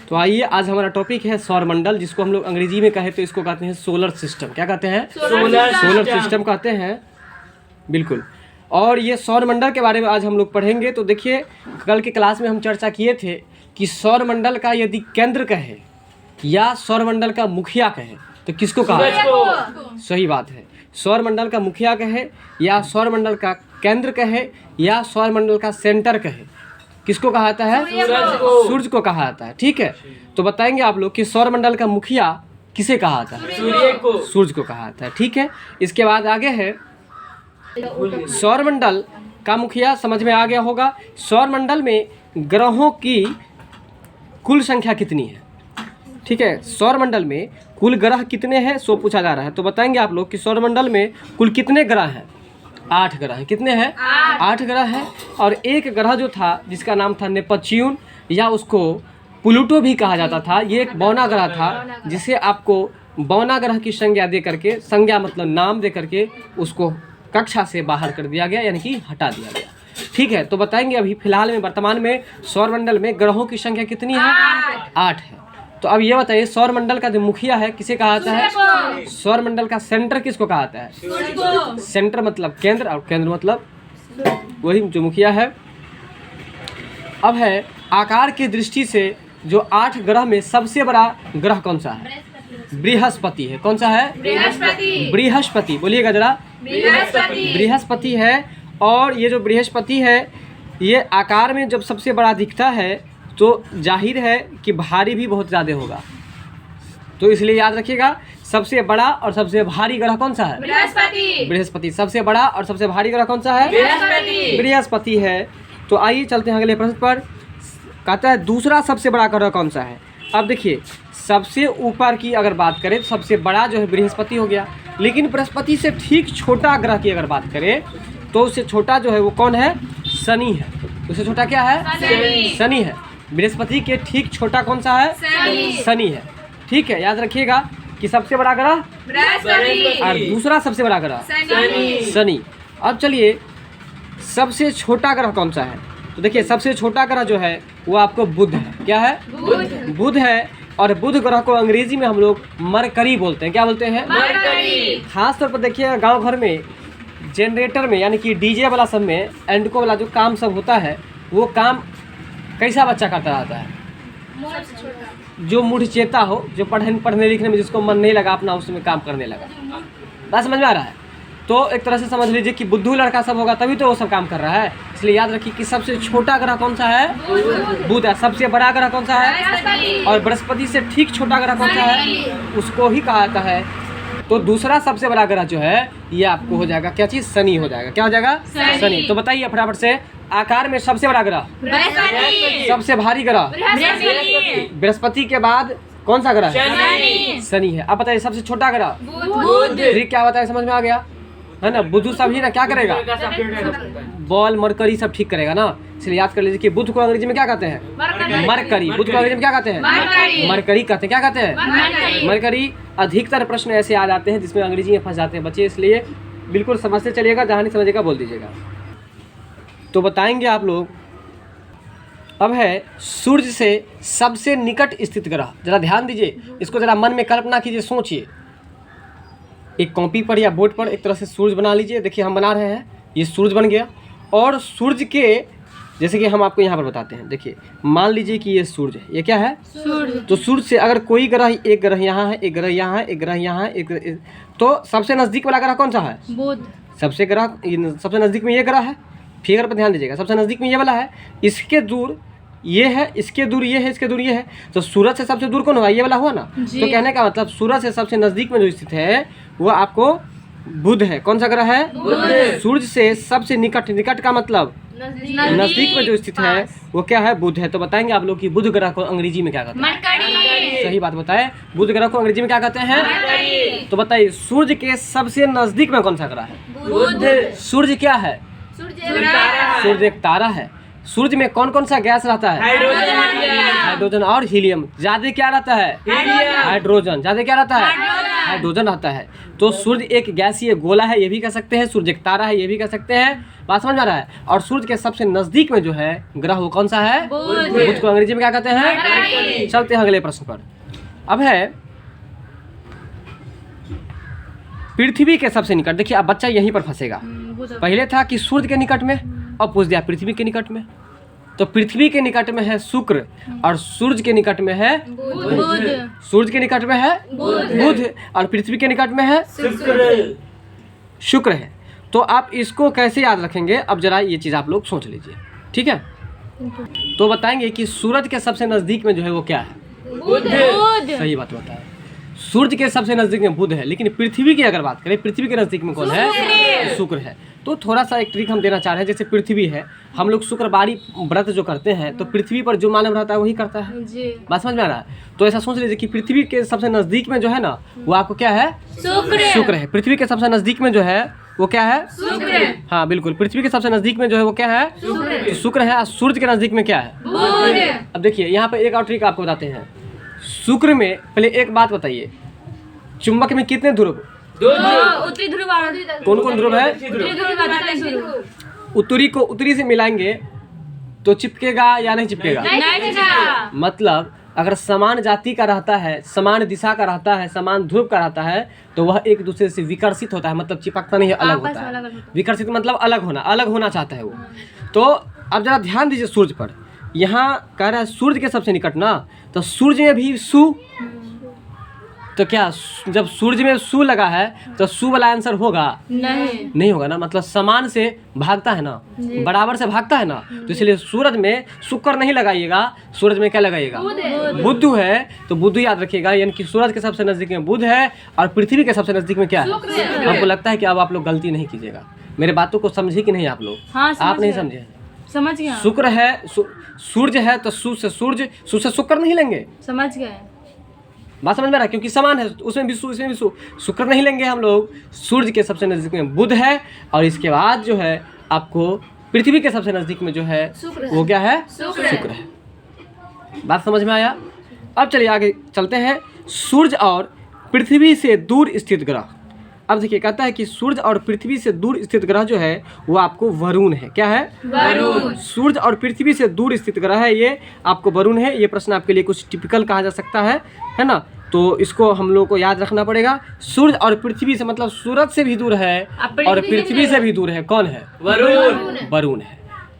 तो आइए, आज हमारा टॉपिक है सौरमंडल, जिसको हम लोग अंग्रेजी में कहे तो इसको कहते हैं सोलर सिस्टम। क्या कहते हैं? सोलर सिस्टम कहते हैं, बिल्कुल। और ये सौरमंडल के बारे में आज हम लोग पढ़ेंगे। तो देखिए, कल के क्लास में हम चर्चा किए थे कि सौरमंडल का यदि केंद्र कहे या सौरमंडल का मुखिया कहे तो किसको कहा? सही बात है, सौरमंडल का मुखिया कहे या सौरमंडल का केंद्र कहे या सौरमंडल का सेंटर कहे, किसको कहा जाता है? सूर्य को कहा जाता है। ठीक है, तो बताएंगे आप लोग कि सौरमंडल का मुखिया किसे कहा जाता है? सूर्य को कहा जाता है। ठीक है, इसके बाद आगे है सौरमंडल का मुखिया, समझ में आ गया होगा। सौरमंडल में ग्रहों की कुल संख्या कितनी है? ठीक है, सौरमंडल में कुल ग्रह कितने हैं सो पूछा जा रहा है। तो बताएंगे आप लोग कि सौरमंडल में कुल कितने ग्रह हैं? 8 ग्रह हैं। कितने हैं? 8 ग्रह हैं। और एक ग्रह जो था जिसका नाम था नेपच्यून या उसको प्लूटो भी कहा जाता था, ये एक बौना ग्रह था जिसे आपको बौना ग्रह की संज्ञा दे करके, संज्ञा मतलब नाम दे करके उसको कक्षा से बाहर कर दिया गया, यानी कि हटा दिया गया। ठीक है, तो बताएंगे अभी फिलहाल में वर्तमान में सौरमंडल में ग्रहों की संख्या कितनी है? 8 है। तो अब ये बताइए, सौरमंडल का जो मुखिया है किसे कहा जाता है? सौरमंडल का सेंटर किसको कहा जाता है? सेंटर मतलब केंद्र, और केंद्र मतलब वही जो मुखिया है। अब है आकार की दृष्टि से जो 8 ग्रह में सबसे बड़ा ग्रह कौन सा है? बृहस्पति है। कौन सा है? बृहस्पति। बोलिएगा जरा। बृहस्पति है। और ये जो बृहस्पति है, ये आकार में जब सबसे बड़ा दिखता है तो जाहिर है कि भारी भी बहुत ज़्यादा होगा। तो इसलिए याद रखिएगा, सबसे बड़ा और सबसे भारी ग्रह कौन सा है? बृहस्पति। सबसे बड़ा और सबसे भारी ग्रह कौन सा है? बृहस्पति है। तो आइए चलते हैं अगले प्रश्न पर। कहता है दूसरा सबसे बड़ा ग्रह कौन सा है? अब देखिए, सबसे ऊपर की अगर बात करें तो सबसे बड़ा जो है बृहस्पति हो गया, लेकिन बृहस्पति से ठीक छोटा ग्रह की अगर बात करें तो उससे छोटा जो है वो कौन है? शनि है। उससे छोटा क्या है? शनि है। बृहस्पति के ठीक छोटा कौन सा है? शनि है। ठीक है, याद रखिएगा कि सबसे बड़ा ग्रह बृहस्पति और दूसरा सबसे बड़ा ग्रह शनि। अब चलिए, सबसे छोटा ग्रह कौन सा है? तो देखिए, सबसे छोटा ग्रह जो है वो आपको बुध है। क्या है? बुध है। और बुध ग्रह को अंग्रेजी में हम लोग मरकरी बोलते हैं। क्या बोलते हैं? मरकरी। खास तौर पर देखिए, गांव घर में जनरेटर में यानी कि डीजे वाला सब में एंडको वाला जो काम सब होता है, वो काम कैसा बच्चा करता रहता है? जो मूढ़ चेता हो, जो पढ़ने लिखने में जिसको मन नहीं लगा, अपना उसमें काम करने लगा। बात समझ में आ रहा है? तो एक तरह से समझ लीजिए कि बुद्धू लड़का सब होगा तभी तो वो सब काम कर रहा है। इसलिए याद रखिए कि सबसे छोटा ग्रह कौन सा है? बुध है। सबसे बड़ा ग्रह कौन सा है? और बृहस्पति से ठीक छोटा ग्रह कौन सा है? उसको ही कहा जाता है। तो दूसरा सबसे बड़ा ग्रह जो है ये आपको हो जाएगा क्या चीज? शनि हो जाएगा। क्या हो जाएगा? शनि। तो बताइए फटाफट से, आकार में सबसे बड़ा ग्रह, सबसे भारी ग्रह बृहस्पति के बाद कौन सा ग्रह? शनि है। अब बताइए सबसे छोटा ग्रह बुध। क्या बताया? समझ में आ गया है ना? बुध सब ही ना क्या करेगा? बॉल मरकरी सब ठीक करेगा ना। इसलिए याद कर लीजिए कि बुध को अंग्रेजी में क्या कहते हैं? मरकरी। बुध को अंग्रेजी में क्या कहते हैं? मरकरी कहते हैं। क्या कहते हैं? मरकरी। अधिकतर प्रश्न ऐसे आ जाते हैं जिसमें अंग्रेजी में फंस जाते हैं बच्चे, इसलिए बिल्कुल समझते चलिएगा, जहाँ नहीं समझेगा बोल दीजिएगा। तो बताएंगे आप लोग। अब है सूर्य से सबसे निकट स्थित ग्रह। जरा ध्यान दीजिए, इसको जरा मन में कल्पना कीजिए, सोचिए। एक कॉपी पर या बोर्ड पर एक तरह से सूर्य बना लीजिए। देखिए, हम बना रहे हैं, ये सूर्य बन गया। और सूर्य के जैसे कि हम आपको यहाँ पर बताते हैं, देखिए मान लीजिए कि ये सूर्य है। ये क्या है? सूर्य। तो सूर्य से अगर कोई ग्रह, एक ग्रह यहाँ है, एक ग्रह यहाँ है, एक ग्रह यहाँ है, एक तो सबसे नज़दीक वाला ग्रह कौन सा है? बुध। सबसे नज़दीक में ये ग्रह है। फिगर पर ध्यान दीजिएगा, सबसे नज़दीक में ये वाला है। इसके दूर ये है, इसके दूर ये है, इसके दूर ये है। तो सूरज से सबसे दूर कौन हुआ? ये वाला हुआ ना। तो कहने का मतलब सूरज से सबसे नज़दीक में जो स्थित है वो आपको बुध है। कौन सा ग्रह है? बुध। सूर्य से सबसे निकट, निकट का मतलब नजदीक में जो स्थित है वो क्या है? बुध है। तो बताएंगे आप लोग कि बुध ग्रह को अंग्रेजी में क्या कहते हैं? मरकरी। सही बात बताए, बुध ग्रह को अंग्रेजी में क्या कहते हैं? मरकरी। तो बताइए सूर्य के सबसे नजदीक में कौन सा ग्रह है? बुध। सूर्य क्या है? सूर्य एक तारा है। सूर्य में कौन कौन सा गैस रहता है? हाइड्रोजन और हीलियम। ज्यादा क्या रहता है? हाइड्रोजन। ज्यादा क्या रहता है? हाइड्रोजन रहता है। तो सूर्य एक गैसीय गोला है, ये भी कह सकते हैं। सूर्य एक तारा है, ये भी कह सकते हैं। बात समझ में आ रहा है। और सूर्य के सबसे नजदीक में जो है ग्रह वो कौन सा है? बुध को अंग्रेजी में क्या कहते हैं? चलते हैं अगले प्रश्न पर। अब है पृथ्वी के सबसे निकट। देखिए अब बच्चा यहीं पर फंसेगा। पहले था कि सूर्य के निकट में, अब पूछ दिया पृथ्वी के निकट में। तो पृथ्वी के निकट में है शुक्र और सूर्य के निकट में है बुध। सूर्य के निकट में है बुध और पृथ्वी के निकट में है शुक्र है। तो आप इसको कैसे याद रखेंगे? अब जरा ये चीज़ आप लोग सोच लीजिए, ठीक है। तो बताएंगे कि सूरज के सबसे नज़दीक में जो है वो क्या है? बुध। सही बात बताया। सूर्य के सबसे नज़दीक में बुध है, लेकिन पृथ्वी की अगर बात करें, पृथ्वी के नज़दीक में कौन है? शुक्र है। तो थोड़ा सा एक ट्रिक हम देना चाह रहे हैं। जैसे पृथ्वी है, हम लोग शुक्रवारी व्रत जो करते हैं तो पृथ्वी पर जो मानव रहता है वही करता है। बात समझ में आ रहा है? तो ऐसा सोच लीजिए कि पृथ्वी के सबसे नज़दीक में जो है ना वो आपको क्या है? शुक्र है। पृथ्वी के सबसे नज़दीक में जो है वो क्या है? शुक्र। हाँ बिल्कुल, पृथ्वी के सबसे नज़दीक में जो है वो क्या है? तो शुक्र है। और सूर्य के नज़दीक में क्या है? बुध। अब देखिए यहाँ पे एक और ट्रिक आपको बताते हैं। शुक्र में पहले एक बात बताइए, चुंबक में कितने ध्रुव? उत्तरी ध्रुव। कौन कौन ध्रुव है? उत्तरी ध्रुव, दक्षिणी ध्रुव। उत्तरी को उत्तरी से मिलाएंगे तो चिपकेगा या नहीं चिपकेगा? नहीं। मतलब अगर समान जाति का रहता है, समान दिशा का रहता है, समान ध्रुव का रहता है तो वह एक दूसरे से विकर्षित होता है। मतलब चिपकता नहीं है, अलग होता है। विकर्षित मतलब अलग होना चाहता है वो। तो अब जरा ध्यान दीजिए सूर्य पर। यहाँ कह रहा है सूर्य के सबसे निकट ना, तो सूर्य में भी सु, तो क्या जब सूर्य में सु लगा है तो सु वाला आंसर होगा? नहीं होगा ना। मतलब समान से भागता है ना, बराबर से भागता है ना। तो इसलिए सूरज में शुक्र नहीं लगाइएगा, सूरज में क्या लगाइएगा? बुध है। तो बुध याद रखिएगा, यानी कि सूरज के सबसे नजदीक में बुध है और पृथ्वी के सबसे नजदीक में क्या है? हमको लगता है कि अब आप लोग गलती नहीं कीजिएगा। मेरे बातों को समझे कि नहीं आप लोग? हाँ, आप नहीं समझे? समझ गया। शुक्र है, सूर्य है तो सु से सूर्य, सु से शुक्र नहीं लेंगे। समझ गए। बात समझ में आ रहा है? क्योंकि समान है, उसमें भी सु, इसमें भी सु। शुक्र नहीं लेंगे हम लोग। सूर्य के सबसे नज़दीक में बुध है और इसके बाद जो है आपको पृथ्वी के सबसे नज़दीक में जो है वो क्या है? शुक्र है। बात समझ में आया? अब चलिए आगे चलते हैं। सूर्य और पृथ्वी से दूर स्थित ग्रह। अब देखिए कहता है कि सूर्य और पृथ्वी से दूर स्थित ग्रह जो है वो आपको वरुण है। क्या है? वरुण। सूर्य और पृथ्वी से दूर स्थित ग्रह है, ये आपको वरुण है। ये प्रश्न आपके लिए कुछ टिपिकल कहा जा सकता है ना। तो इसको हम लोग को याद रखना पड़ेगा। सूर्य और पृथ्वी से मतलब सूरज से भी दूर है और पृथ्वी से भी दूर है। कौन है? वरुण है।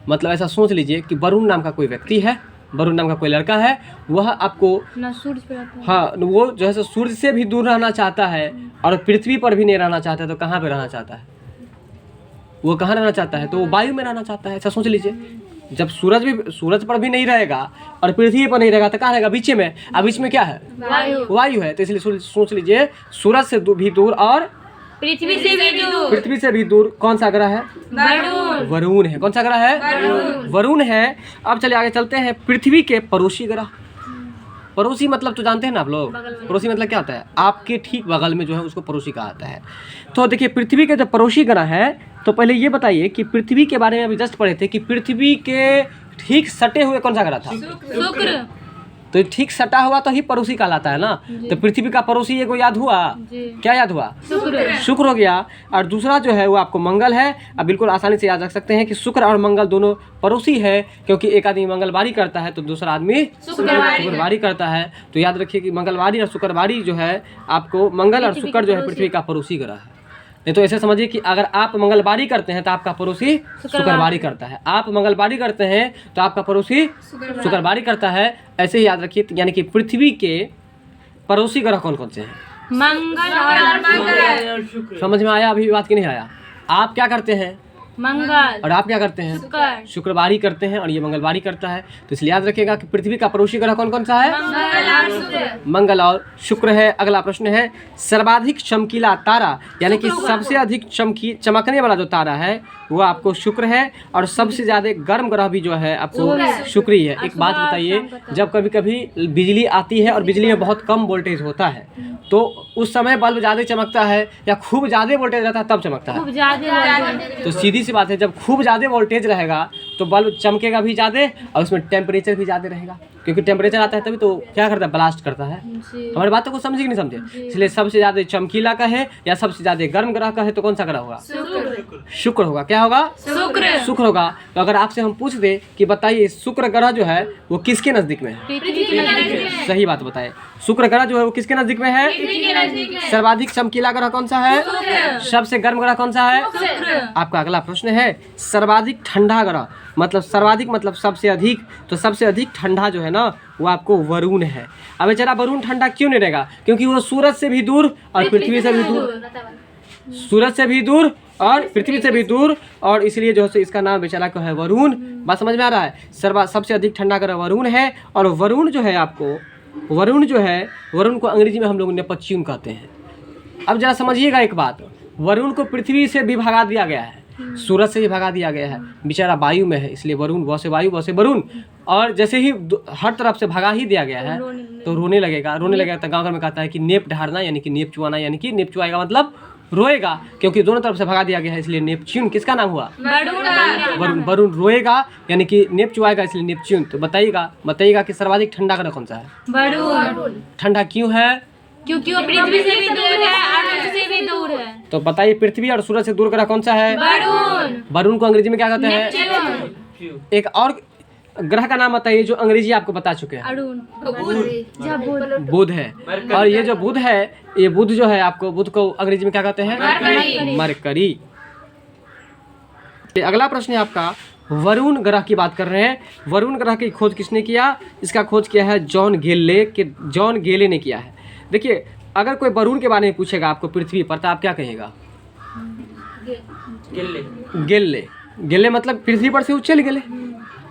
मतलब ऐसा सोच लीजिए कि वरुण नाम का कोई व्यक्ति है, वरुण नाम का कोई लड़का है, वह आपको ना सूर्य पे रहता है। हाँ, वो जो है सूर्य से भी दूर रहना चाहता है और पृथ्वी पर भी नहीं रहना चाहता है। तो कहाँ पे रहना चाहता है? वो कहाँ रहना चाहता है? तो वो वायु में रहना चाहता है। ऐसा सोच लीजिए, जब सूरज पर भी नहीं रहेगा और पृथ्वी पर नहीं रहेगा तो कहाँ रहेगा? बीच में। अब बीच में क्या है? वायु है। तो इसलिए सोच लीजिए सूरज से भी दूर और पृथ्वी से भी दूर कौन सा ग्रह है? वरुण है। कौन सा ग्रह है? वरुण है। अब चलिए आगे चलते हैं। पृथ्वी के पड़ोसी ग्रह। पड़ोसी मतलब तो जानते हैं ना आप लोग? पड़ोसी मतलब क्या होता है? आपके ठीक बगल में जो है उसको पड़ोसी कहा जाता है। तो देखिए पृथ्वी के जो पड़ोसी ग्रह है, तो पहले ये बताइए कि पृथ्वी के बारे में अभी जस्ट पढ़े थे कि पृथ्वी के ठीक सटे हुए कौन सा ग्रह था? शुक्र। तो ठीक सटा हुआ तो ही पड़ोसी कहलाता है ना। तो पृथ्वी का पड़ोसी एगो याद हुआ, क्या याद हुआ? शुक्र हो गया। और दूसरा जो है वो आपको मंगल है। अब बिल्कुल आसानी से याद रख सकते हैं कि शुक्र और मंगल दोनों पड़ोसी है, क्योंकि एक आदमी मंगलवारी करता है तो दूसरा आदमी शुक्रवारी करता है। तो याद रखिए कि मंगलवारी और शुक्रवारी जो है आपको, मंगल और शुक्र जो है पृथ्वी का पड़ोसी ग्रह है। नहीं तो ऐसे समझिए कि अगर आप मंगलवारी करते हैं तो आपका पड़ोसी शुक्रवारी करता है, आप मंगलवारी करते हैं तो आपका पड़ोसी शुक्रवारी करता है। ऐसे ही याद रखिए, यानी कि पृथ्वी के पड़ोसी ग्रह कौन कौन से हैं? मंगल और मंगल। समझ में आया अभी बात कि नहीं आया? आप क्या करते हैं? मंगल। और आप क्या करते हैं? शुक्रवारी करते हैं और ये मंगलवारी करता है। तो इसलिए याद रखिएगा कि पृथ्वी का पड़ोसी ग्रह कौन कौन सा है? मंगल और शुक्र है। अगला प्रश्न है, सर्वाधिक चमकीला तारा, यानी कि सबसे अधिक चमकने वाला जो तारा है वो आपको शुक्र है। और सबसे ज़्यादा गर्म ग्रह भी जो है आपको शुक्र ही है। एक बात बताइए, जब कभी कभी बिजली आती है और बिजली में बहुत कम वोल्टेज होता है तो उस समय बल्ब ज़्यादा चमकता है या खूब ज़्यादा वोल्टेज रहता है तब चमकता है? तो सीधी सी बात है, जब खूब ज़्यादा वोल्टेज रहेगा तो बल्ब चमकेगा भी ज़्यादा और उसमें टेम्परेचर भी ज़्यादा रहेगा। क्योंकि टेम्परेचर आता है तभी तो क्या करता है, ब्लास्ट करता है। हमारी बातों को समझे कि नहीं समझे? इसलिए सबसे ज़्यादा चमकीला का है या सबसे ज़्यादा गर्म ग्रह का है तो कौन सा ग्रह होगा? शुक्र होगा। क्या होगा? शुक्र होगा। तो अगर आपसे हम पूछ दे कि बताइए शुक्र ग्रह जो है वो किसके नज़दीक में है? सही बात बताए, शुक्र ग्रह जो है वो किसके नज़दीक में है? सर्वाधिक चमकीला ग्रह कौन सा है? सबसे गर्म ग्रह कौन सा है? आपका अगला प्रश्न है सर्वाधिक ठंडा ग्रह, मतलब सर्वाधिक मतलब सबसे अधिक, तो सबसे अधिक ठंडा जो है ना वो आपको वरुण है। अब बेचारा वरुण ठंडा क्यों नहीं रहेगा? क्योंकि वो सूरज से भी दूर और पृथ्वी से भी दूर, सूरज से भी दूर और पृथ्वी से भी दूर, और इसलिए जो है इसका नाम बेचारा को है वरुण। बात समझ में आ रहा है? सबसे अधिक ठंडा ग्रह वरुण है। और वरुण जो है आपको, वरुण जो है, वरुण को अंग्रेजी में हम लोग नेपच्यून कहते हैं। अब जरा समझिएगा एक बात, वरुण को पृथ्वी से भी भगा दिया गया है, सूरज से भी भगा दिया गया है, बेचारा वायु में है, इसलिए वरुण वैसे वायु वैसे वरुण। और जैसे ही हर तरफ से भगा ही दिया गया है तो रोने लगेगा। तो गाँव घर में कहता है कि नेप ढारना यानी कि नेप चुआना, यानी कि नेप चुआएगा मतलब रोएगा, क्योंकि दोनों तरफ से भगा दिया गया है, इसलिए नेपच्यून किसका नाम हुआ? वरुण। वरुण रोएगा यानी कि नेप चुआएगा, इसलिए नेपच्यून। तो बताइएगा कि सर्वाधिक ठंडा ग्रह कौन सा है? वरुण। ठंडा क्यों है? क्योंकि वो पृथ्वी से भी दूर है और सूरज से भी दूर है। तो बताइए पृथ्वी और सूरज से दूर ग्रह कौन सा है? वरुण। वरुण को अंग्रेजी में क्या कहते हैं? एक और ग्रह का नाम बताइए जो अंग्रेजी आपको बता चुके हैं। अरुण। बुध है। और ये जो बुध है, ये बुध जो है आपको, बुध को अंग्रेजी में क्या कहते हैं? मरकरी। अगला प्रश्न है आपका, वरुण ग्रह की बात कर रहे हैं। वरुण ग्रह की खोज किसने किया? इसका खोज किया है जॉन गेले ने किया है। देखिए अगर कोई वरुण के बारे में पूछेगा आपको पृथ्वी पर, तो आप क्या कहिएगा? गेले मतलब पृथ्वी पर से उछल गेले।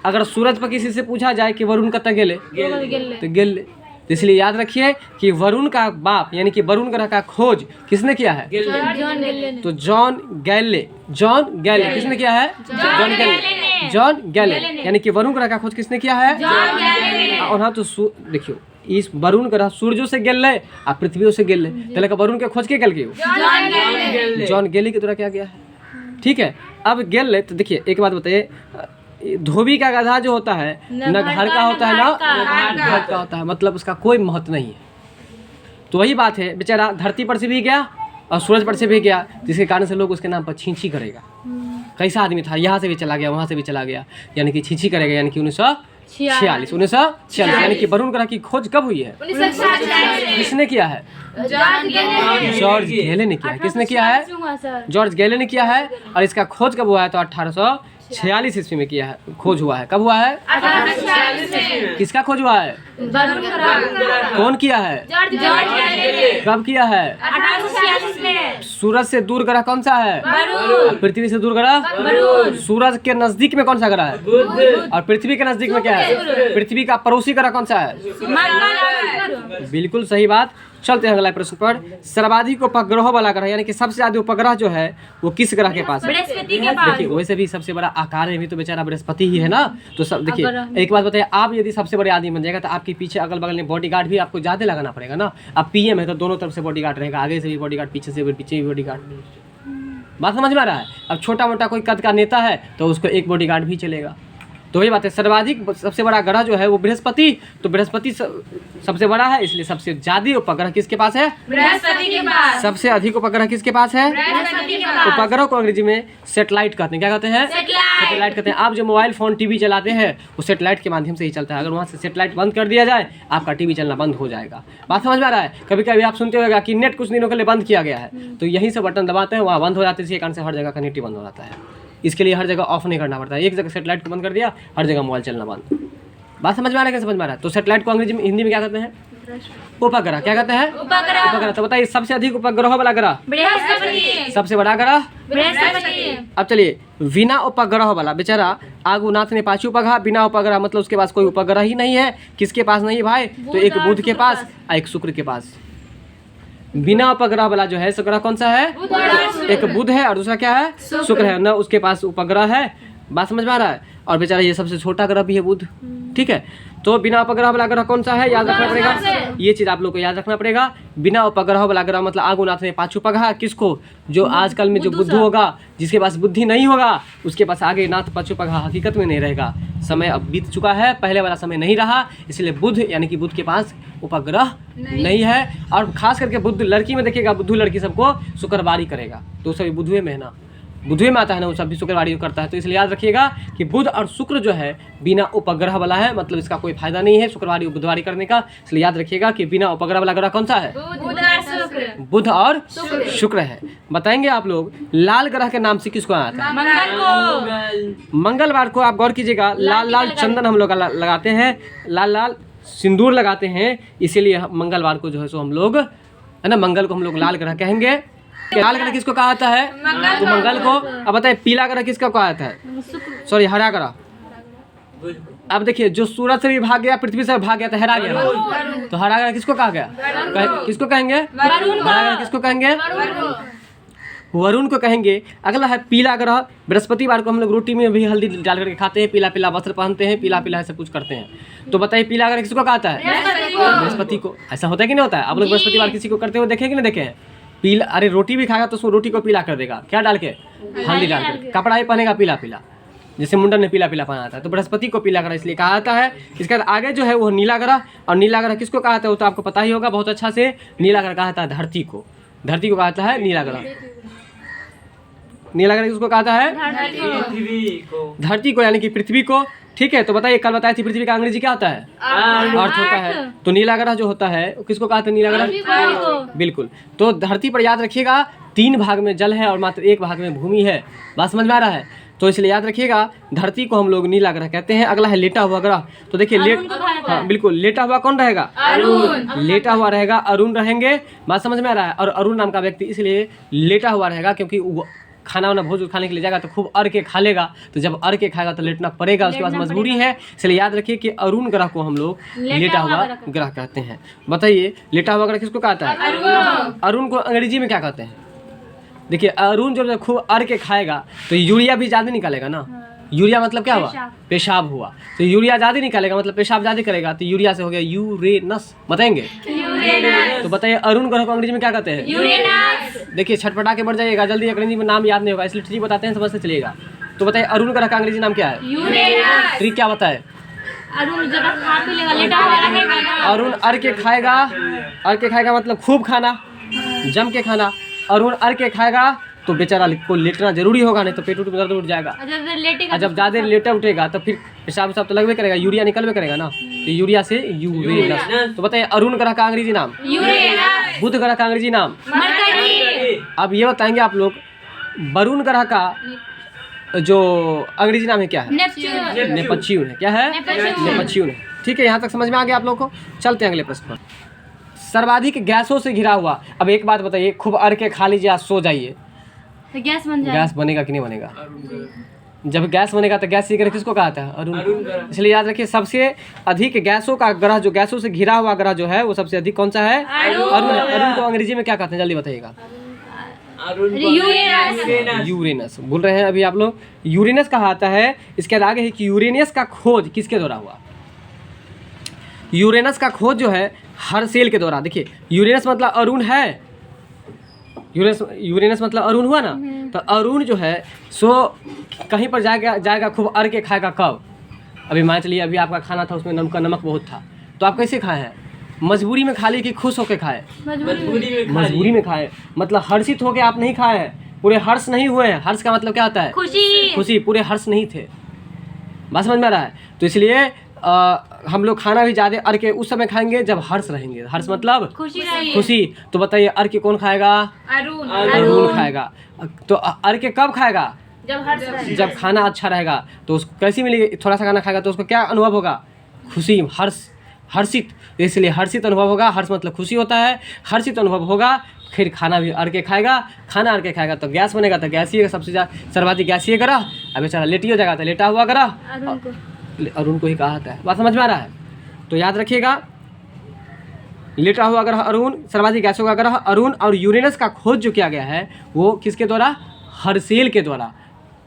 अगर सूरज पर किसी से पूछा जाए कि वरुण कतः गेले, तो गेले। तो इसलिए याद रखिए कि वरुण का बाप यानी कि वरुण ग्रह का खोज किसने किया है? तो जॉन गैले किसने किया है? जॉन गैले यानी कि वरुण ग्रह का खोज किसने किया है? और हाँ, तो देखियो इस वरुण ग्रह सूर्यों से गेल ले और पृथ्वी से गेल ले, तो वरुण के खोज के गल के जॉन गैले के द्वारा क्या गया है। ठीक है, अब गेल ले तो देखिए एक बात बताइए, धोबी का गधा जो होता है न घर का होता है ना घाट का होता है, मतलब उसका कोई महत्व नहीं है। तो वही बात है, बेचारा धरती पर से भी गया और सूरज पर से भी गया, जिसके कारण से लोग उसके नाम पर छींची करेगा। कैसा आदमी था, यहाँ से भी चला गया वहाँ से भी चला गया, यानी कि छींची करेगा, यानी कि 1946 यानी कि वरुण ग्रह की खोज कब हुई है? किसने किया है? जॉर्ज गेले ने किया है। किसने किया है? जॉर्ज गेले ने किया है। और इसका खोज कब हुआ है? तो 1846 ईस्वी में किया है, खोज हुआ है। कब हुआ है? 1846। किसका खोज हुआ है? कौन किया है? कब किया है? 1846 में। सूरज से दूर ग्रह कौन सा है? पृथ्वी से दूर ग्रह? सूरज के नजदीक में कौन सा ग्रह है? और पृथ्वी के नजदीक में क्या है? पृथ्वी का पड़ोसी ग्रह कौन सा है? बिल्कुल सही बात। चलते हैं अगला प्रश्न पर। सर्वाधिक उपग्रह वाला ग्रह यानी कि सबसे ज्यादा उपग्रह जो है वो किस ग्रह के पास है? बृहस्पति के पास। देखिए वैसे भी सबसे बड़ा आकार में भी तो बेचारा बृहस्पति ही है ना। तो सब देखिए एक बात बताइए, आप यदि सबसे बड़े आदमी बन जाएगा तो आपके पीछे अगल बगल में बॉडीगार्ड भी आपको ज्यादा लगाना पड़ेगा ना। अब पीएम है तो दोनों तरफ से बॉडीगार्ड रहेगा, आगे से भी बॉडीगार्ड, पीछे से भी बॉडीगार्ड। बात समझ में आ रहा है? अब छोटा मोटा कोई कद का नेता है तो उसको एक बॉडीगार्ड भी चलेगा। तो वही बात है, सर्वाधिक सबसे बड़ा ग्रह जो है वो बृहस्पति, तो बृहस्पति सबसे बड़ा है, इसलिए सबसे ज्यादा उपग्रह किसके पास है? बृहस्पति के पास। सबसे अधिक उपग्रह किसके पास है? बृहस्पति के पास। उपग्रह को अंग्रेजी में सैटेलाइट कहते हैं। क्या कहते हैं? सैटेलाइट कहते हैं। आप जो मोबाइल फोन टीवी चलाते हैं वो सैटेलाइट के माध्यम से ही चलता है। अगर वहाँ से सैटेलाइट बंद कर दिया जाए आपका टीवी चलना बंद हो जाएगा। बात समझ में आ रहा है? कभी कभी आप सुनते होगा कि नेट कुछ दिनों के लिए बंद किया गया है, तो यहीं से बटन दबाते हैं वहाँ बंद हो जाते हैं, इसके कारण से हर जगह का नेट ही बंद हो जाता है। इसके लिए हर जगह ऑफ नहीं करना पड़ता है, एक जगह सैटेलाइट को बंद कर दिया, हर जगह मोबाइल चलना बंद। बात समझ में आ रहा है? क्या समझ में आ रहा है? तो सैटेलाइट को अंग्रेजी में, हिंदी में क्या कहते हैं? उपग्रह। क्या कहते हैं? उपग्रह। तो बताइए सबसे अधिक उपग्रह वाला ग्रह? बृहस्पति। सबसे बड़ा ग्रह? बृहस्पति। अब चलिए बिना उपग्रह वाला, बेचारा आगुनाथ ने 5 उपग्रह, बिना उपग्रह मतलब उसके पास कोई उपग्रह ही नहीं है। किसके पास नहीं भाई? तो एक बुध के पास और एक शुक्र के पास। बिना उपग्रह वाला जो है ग्रह कौन सा है? एक बुध है और दूसरा क्या है? शुक्र है ना, उसके पास उपग्रह है। बात समझ में आ रहा है? और बेचारा ये सबसे छोटा ग्रह भी है बुध। ठीक है, तो बिना उपग्रह वाला ग्रह कौन सा है, याद रखना पड़ेगा। ये चीज़ आप लोग को याद रखना पड़ेगा। बिना उपग्रह वाला ग्रह मतलब आगुनाथ में पाँचों पगहा किसको, जो आजकल में जो बुद्धू होगा, जिसके पास बुद्धि नहीं होगा उसके पास आगे नाथ पाँचों पगहा हकीकत में नहीं रहेगा। समय अब बीत चुका है, पहले वाला समय नहीं रहा, इसलिए बुध यानी कि बुध के पास उपग्रह नहीं है। और खास करके बुध लड़की में देखिएगा, बुद्धू लड़की सबको शुक्रवारी करेगा, तो सभी बुधवे में है ना, बुधवे में आता है ना, वो सब भी शुक्रवारी करता है। तो इसलिए याद रखिएगा कि बुध और शुक्र जो है बिना उपग्रह वाला है, मतलब इसका कोई फायदा नहीं है शुक्रवारी बुधवारी करने का। इसलिए याद रखिएगा कि बिना उपग्रह वाला ग्रह कौन सा है, बुध और शुक्र है। बताएंगे आप लोग लाल ग्रह के नाम से किसको आता है, मंगल को। मंगलवार को आप गौर कीजिएगा, लाल लाल चंदन हम लोग लगाते हैं, लाल लाल सिंदूर लगाते हैं, इसीलिए मंगलवार को जो है सो हम लोग है ना, मंगल को हम लोग लाल ग्रह कहेंगे। लाल ग्रह किसको कहा जाता है, तो मंगल को। अब बताइए पीला ग्रह किसका कहा जाता है, सॉरी हरा ग्रह। अब देखिए जो सूरज से भी भाग गया, पृथ्वी से भाग गया तो हरा गया, तो हरा ग्रह किसको कहा गया, किसको कहेंगे, हरा ग्रह किसको कहेंगे, वरुण को कहेंगे। अगला है पीला ग्रह, बृहस्पतिवार को हम लोग रोटी में भी हल्दी डाल करके खाते हैं, पीला पीला वस्त्र पहनते हैं, पीला पीला सब कुछ करते हैं। तो बताइए पीला ग्रह किसको कहता है, बृहस्पति को। ऐसा होता है कि नहीं होता है, आप लोग बृहस्पतिवार किसी को करते हुए देखे कि नहीं देखे हैं, पीला, अरे रोटी भी खाएगा तो उसको रोटी को पीला कर देगा, क्या डाल के, हल्दी डाल के। कपड़ा ही पहनेगा पीला पीला, जैसे मुंडन ने पीला पीला पहना था, तो बृहस्पति को पीला ग्रह इसलिए कहा जाता है। इसके बाद आगे जो है वो नीला ग्रह, और नीला ग्रह किसको कहा जाता है वो तो आपको पता ही होगा बहुत अच्छा से। नीला ग्रह कहा जाता है धरती को, धरती को कहा जाता है नीला ग्रह। नीला ग्रह किसको कहा जाता है, धरती को यानी कि पृथ्वी को। ठीक है, तो बताइए कल बताई थी पृथ्वी का अंग्रेजी क्या होता है, अर्थ होता है। तो नीला ग्रह जो होता है वो किसको कहते हैं, नीला ग्रह, बिल्कुल। तो धरती पर याद रखिएगा 3 भाग में जल है और मात्र 1 भाग में भूमि है, बात समझ में आ रहा है। तो इसलिए याद रखिएगा धरती को हम लोग नीला ग्रह कहते हैं। अगला है लेटा हुआ ग्रह, तो देखिए हाँ बिल्कुल, लेटा हुआ कौन रहेगा, लेटा हुआ रहेगा, अरुण रहेंगे, बात समझ में आ रहा है। और अरुण नाम का व्यक्ति इसलिए लेटा हुआ रहेगा क्योंकि वो खाना वाना भोज खाने के लिए जाएगा तो खूब अर के खा लेगा, तो जब अर के खाएगा तो लेटना पड़ेगा, उसके पास मजबूरी है। इसलिए याद रखिए कि अरुण ग्रह को हम लोग लेटा हुआ ग्रह कहते हैं। बताइए लेटा हुआ ग्रह किसको कहता है, अरुण को अंग्रेजी में क्या कहते हैं। देखिए अरुण जब खूब अर के खाएगा तो यूरिया भी ज़्यादा निकालेगा ना, यूरिया मतलब क्या हुआ, पेशाब हुआ, तो यूरिया ज़्यादा निकालेगा मतलब पेशाब ज़्यादा करेगा, तो यूरिया से हो गया यूरेनस, बताएंगे। तो बताइए अरुण ग्रह को अंग्रेजी में क्या कहते हैं, यूरेनस। देखिए छटपटा के बढ़ जाइएगा, जल्दी अंग्रेजी में नाम याद नहीं होगा, इसलिए ट्री बताते हैं, समझ से चलिएगा। तो बताइए अरुण ग्रह का अंग्रेजी नाम क्या है, यूरेनस। ट्री क्या बताए, अरुण अर के खाएगा, अर के खाएगा मतलब खूब खाना, जम के खाना। अरुण अर के खाएगा तो बेचारा को लेटना जरूरी होगा, नहीं तो पेट में दर्द उठ जाएगा। जब ज़्यादा लेटा उठेगा तो फिर पेशाब पेशाब तो लगभग करेगा, यूरिया निकलवे करेगा ना, तो यूरिया से यूरेनस। तो बताइए अरुण ग्रह का अंग्रेजी नाम यूरेनस, बुध ग्रह का अंग्रेजी नाम मरकरी। अब ये बताएंगे आप लोग वरुण ग्रह का जो अंग्रेजी नाम है क्या है, नेपच्यून है, क्या है, नेपच्यून है। ठीक है, यहाँ तक समझ में आ गया आप लोग को। चलते हैं अगले प्रश्न पर। सर्वाधिक गैसों से घिरा हुआ। अब एक बात बताइए, खूब अर के खा लीजिए, सो जाइए तो गैस बन जाएगा, गैस बनेगा कि नहीं बनेगा, जब गैस बनेगा तो गैस ग्रह किसको कहता है, अरुण। इसलिए याद रखिए सबसे अधिक गैसों का ग्रह, जो गैसों से घिरा हुआ ग्रह जो है वो सबसे अधिक कौन सा है, अरुण। अरुण को अंग्रेजी में क्या कहते हैं, जल्दी बताइएगा, यूरेनस बोल रहे हैं अभी आप लोग, यूरेनस कहा जाता है। इसके बाद आगे है कि यूरेनस का खोज किसके द्वारा हुआ, यूरेनस का खोज जो है हर्शेल के द्वारा। देखिए यूरेनस मतलब अरुण है, यूरेनस मतलब अरुण हुआ ना, तो अरुण जो है सो कहीं पर जाएगा खूब अर के खाएगा कब, अभी मान चलिए अभी आपका खाना था उसमें नमक बहुत था, तो आप कैसे खाए हैं, मजबूरी में खा ली कि खुश होके खाए, मजबूरी में खाए, मतलब हर्षित होके आप नहीं खाए हैं, पूरे हर्ष नहीं हुए हैं। हर्ष का मतलब क्या होता है, खुशी, पूरे हर्ष नहीं थे, बात समझ में आ रहा है। तो इसलिए हम लोग खाना भी ज़्यादा अर के उस समय खाएंगे जब हर्ष रहेंगे, हर्ष मतलब खुशी। तो बताइए अर के कौन खाएगा, अरुण खाएगा। तो अर के कब खाएगा, जब खाना अच्छा रहेगा, तो उसको कैसी मिलेगी, थोड़ा सा खाना खाएगा तो उसको क्या अनुभव होगा, खुशी, हर्षित। इसलिए हर्षित अनुभव होगा, हर्ष मतलब खुशी होता है, हर्षित अनुभव होगा, फिर खाना भी अर के खाएगा, खाना अर के खाएगा तो गैस बनेगा, तो गैसीय सबसे ज़्यादा सर्वाधिक गैसीय ग्रह। अब बेचारा लेटी हो जाएगा तो लेटा हुआ ग्रह, अरुण को ही कहा जाता है, बात समझ में आ रहा है। तो याद रखिएगा लेटा हुआ ग्रह अरुण, सर्वाधिक गैसों का ग्रह अरुण। और यूरेनस का खोज जो किया गया है वो किसके द्वारा, हर्शेल के द्वारा,